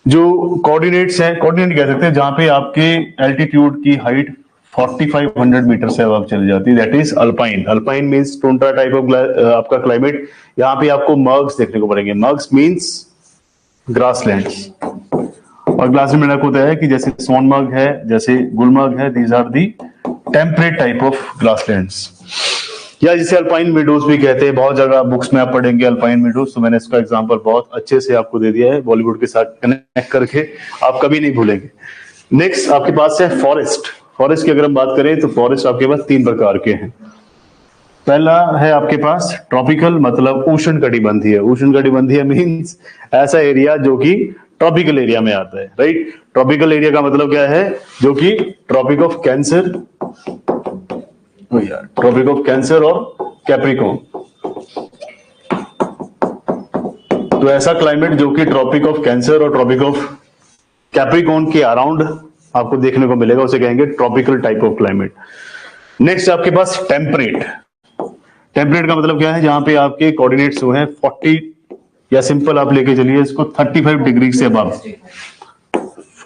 जो कोऑर्डिनेट्स है, कोऑर्डिनेट कह सकते हैं, जहां पे आपके एल्टीट्यूड की हाइट 4500 मीटर से अब चली जाती है, that is alpine. Alpine means tundra type of आपका क्लाइमेट। यहाँ पे आपको मर्ग्स देखने को पड़ेंगे। मर्ग्स मींस ग्रासलैंड्स। और ग्रासलैंड होता है कि जैसे सोनमर्ग है, जैसे गुलमर्ग है, these are the temperate type of grasslands, या जिसे अल्पाइन मीडोज भी कहते हैं। बहुत जगह बुक्स में आप पढ़ेंगे अल्पाइन मीडोज, तो मैंने इसका एग्जांपल बहुत अच्छे से आपको दे दिया है बॉलीवुड के साथ कनेक्ट करके, आप कभी नहीं भूलेंगे। नेक्स्ट आपके पास है फॉरेस्ट। फॉरेस्ट की अगर हम बात करें तो फॉरेस्ट आपके पास 3 प्रकार के हैं। पहला है आपके पास ट्रॉपिकल, मतलब उष्ण कटिबंधीय। उष्ण कटिबंधीय मींस ऐसा एरिया जो कि ट्रॉपिकल एरिया में आता है, राइट। ट्रॉपिकल एरिया का मतलब क्या है, जो कि Tropic of Cancer, Tropic of Cancer और कैप्रिकॉर्न। तो ऐसा क्लाइमेट जो कि ट्रॉपिक ऑफ कैंसर और ट्रॉपिक ऑफ कैप्रिकॉर्न के अराउंड आपको देखने को मिलेगा, उसे कहेंगे tropical type of climate. Next आपके पास टेम्परेट। टेम्परेट का मतलब क्या है, जहां पे आपके कोऑर्डिनेट्स हुए हैं 40, या सिंपल आप लेके चलिए इसको 35 डिग्री से अबव,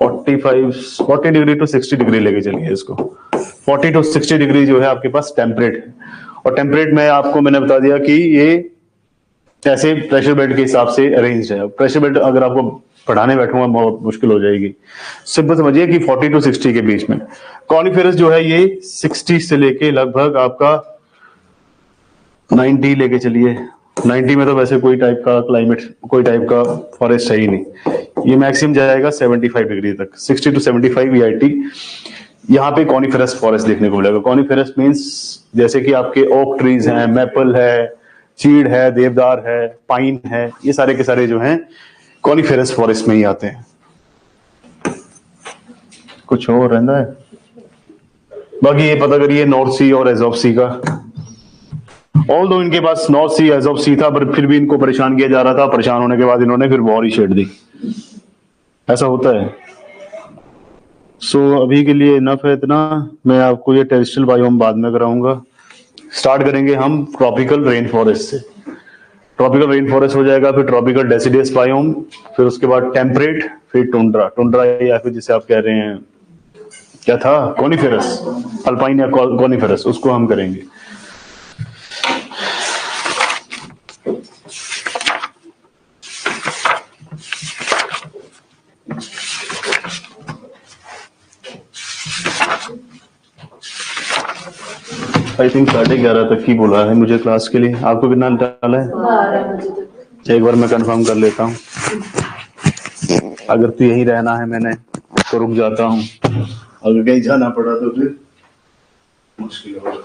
40 डिग्री टू 60 डिग्री लेके चलिए इसको। 40 टू 60 डिग्री जो है आपके पास टेम्परेट है। और टेम्परेट में आपको मैंने बता दिया कि ये ऐसे प्रेशर बेल्ट के हिसाब से अरेंज है। प्रेशर बेल्ट अगर आपको पढ़ाने बैठूंगा बहुत मुश्किल हो जाएगी। सिंपल समझिए कि 40 टू 60 के बीच में। कॉनिफेरस जो है ये 60 से लेके लगभग आपका 90 लेके चलिए। 90 में तो वैसे कोई टाइप का क्लाइमेट, कोई टाइप का फॉरेस्ट है ही नहीं। ये मैक्सिमम जाएगा 75 डिग्री तक, 60 टू 75 EIT। यहाँ पे कॉनिफेरस फॉरेस्ट देखने को मिलेगा। कॉनिफेरस मींस जैसे कि आपके ओक ट्रीज हैं, मैपल है, चीड़ है, देवदार है, पाइन है, ये सारे के सारे जो हैं कॉनिफेरस फॉरेस्ट में ही आते हैं। कुछ और रहता है बाकी ये पता करिए नॉर्थ सी और एजॉफ सी का। ऑल दो इनके पास नॉर्थ सी एजॉफ सी था, पर फिर भी इनको परेशान किया जा रहा था। परेशान होने के बाद इन्होंने फिर वॉर ही छेड़ दी। ऐसा होता है। सो अभी के लिए इनफ है इतना। मैं आपको ये टेरेस्ट्रियल बायोम बाद में कराऊंगा। स्टार्ट करेंगे हम ट्रॉपिकल रेन फॉरेस्ट से। ट्रॉपिकल रेन फॉरेस्ट हो जाएगा, फिर ट्रॉपिकल डेसिडियस बायोम, फिर उसके बाद टेम्परेट, फिर टुंड्रा। टुंड्रा या फिर जिसे आप कह रहे हैं क्या था, कॉनिफेरस, अल्पाइन या कॉनिफेरस, उसको हम करेंगे। आई थिंक 11:30 तक ही बोला है मुझे क्लास के लिए। आपको कितना डाला है? 12 बजे तक। एक बार मैं कंफर्म कर लेता हूँ। अगर तो यहीं रहना है मैंने तो रुक जाता हूँ, अगर कहीं जाना पड़ा तो फिर मुश्किल होगा।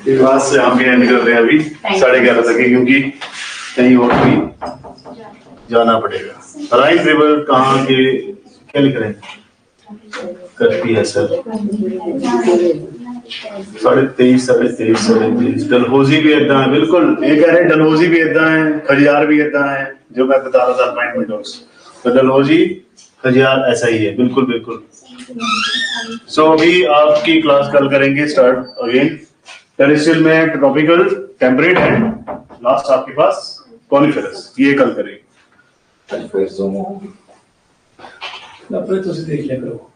क्लास से हम एंड कर रहे हैं अभी 11:30 तक, क्योंकि कहीं और भी जाना पड़ेगा। राइन रिवर कहाँ के क्या लिख रहे हैं करती है सर? 23:30, 23:30। डलहौजी भी इतना है, बिल्कुल ये कह रहे हैं। डलहौजी भी इतना है, खजियार भी इतना है, जो मैं बता रहा था पॉइंट मीडोज। तो डलहौजी खजियार ऐसा ही है, बिल्कुल बिल्कुल। सो अभी आपकी क्लास कल करेंगे स्टार्ट अगेन। टेरेस्ट्रियल में ट्रॉपिकल, टेम्परेट है, लास्ट आपके पास कॉनिफेरस, ये कल करेंगे। फिर तुम देख लिया करो।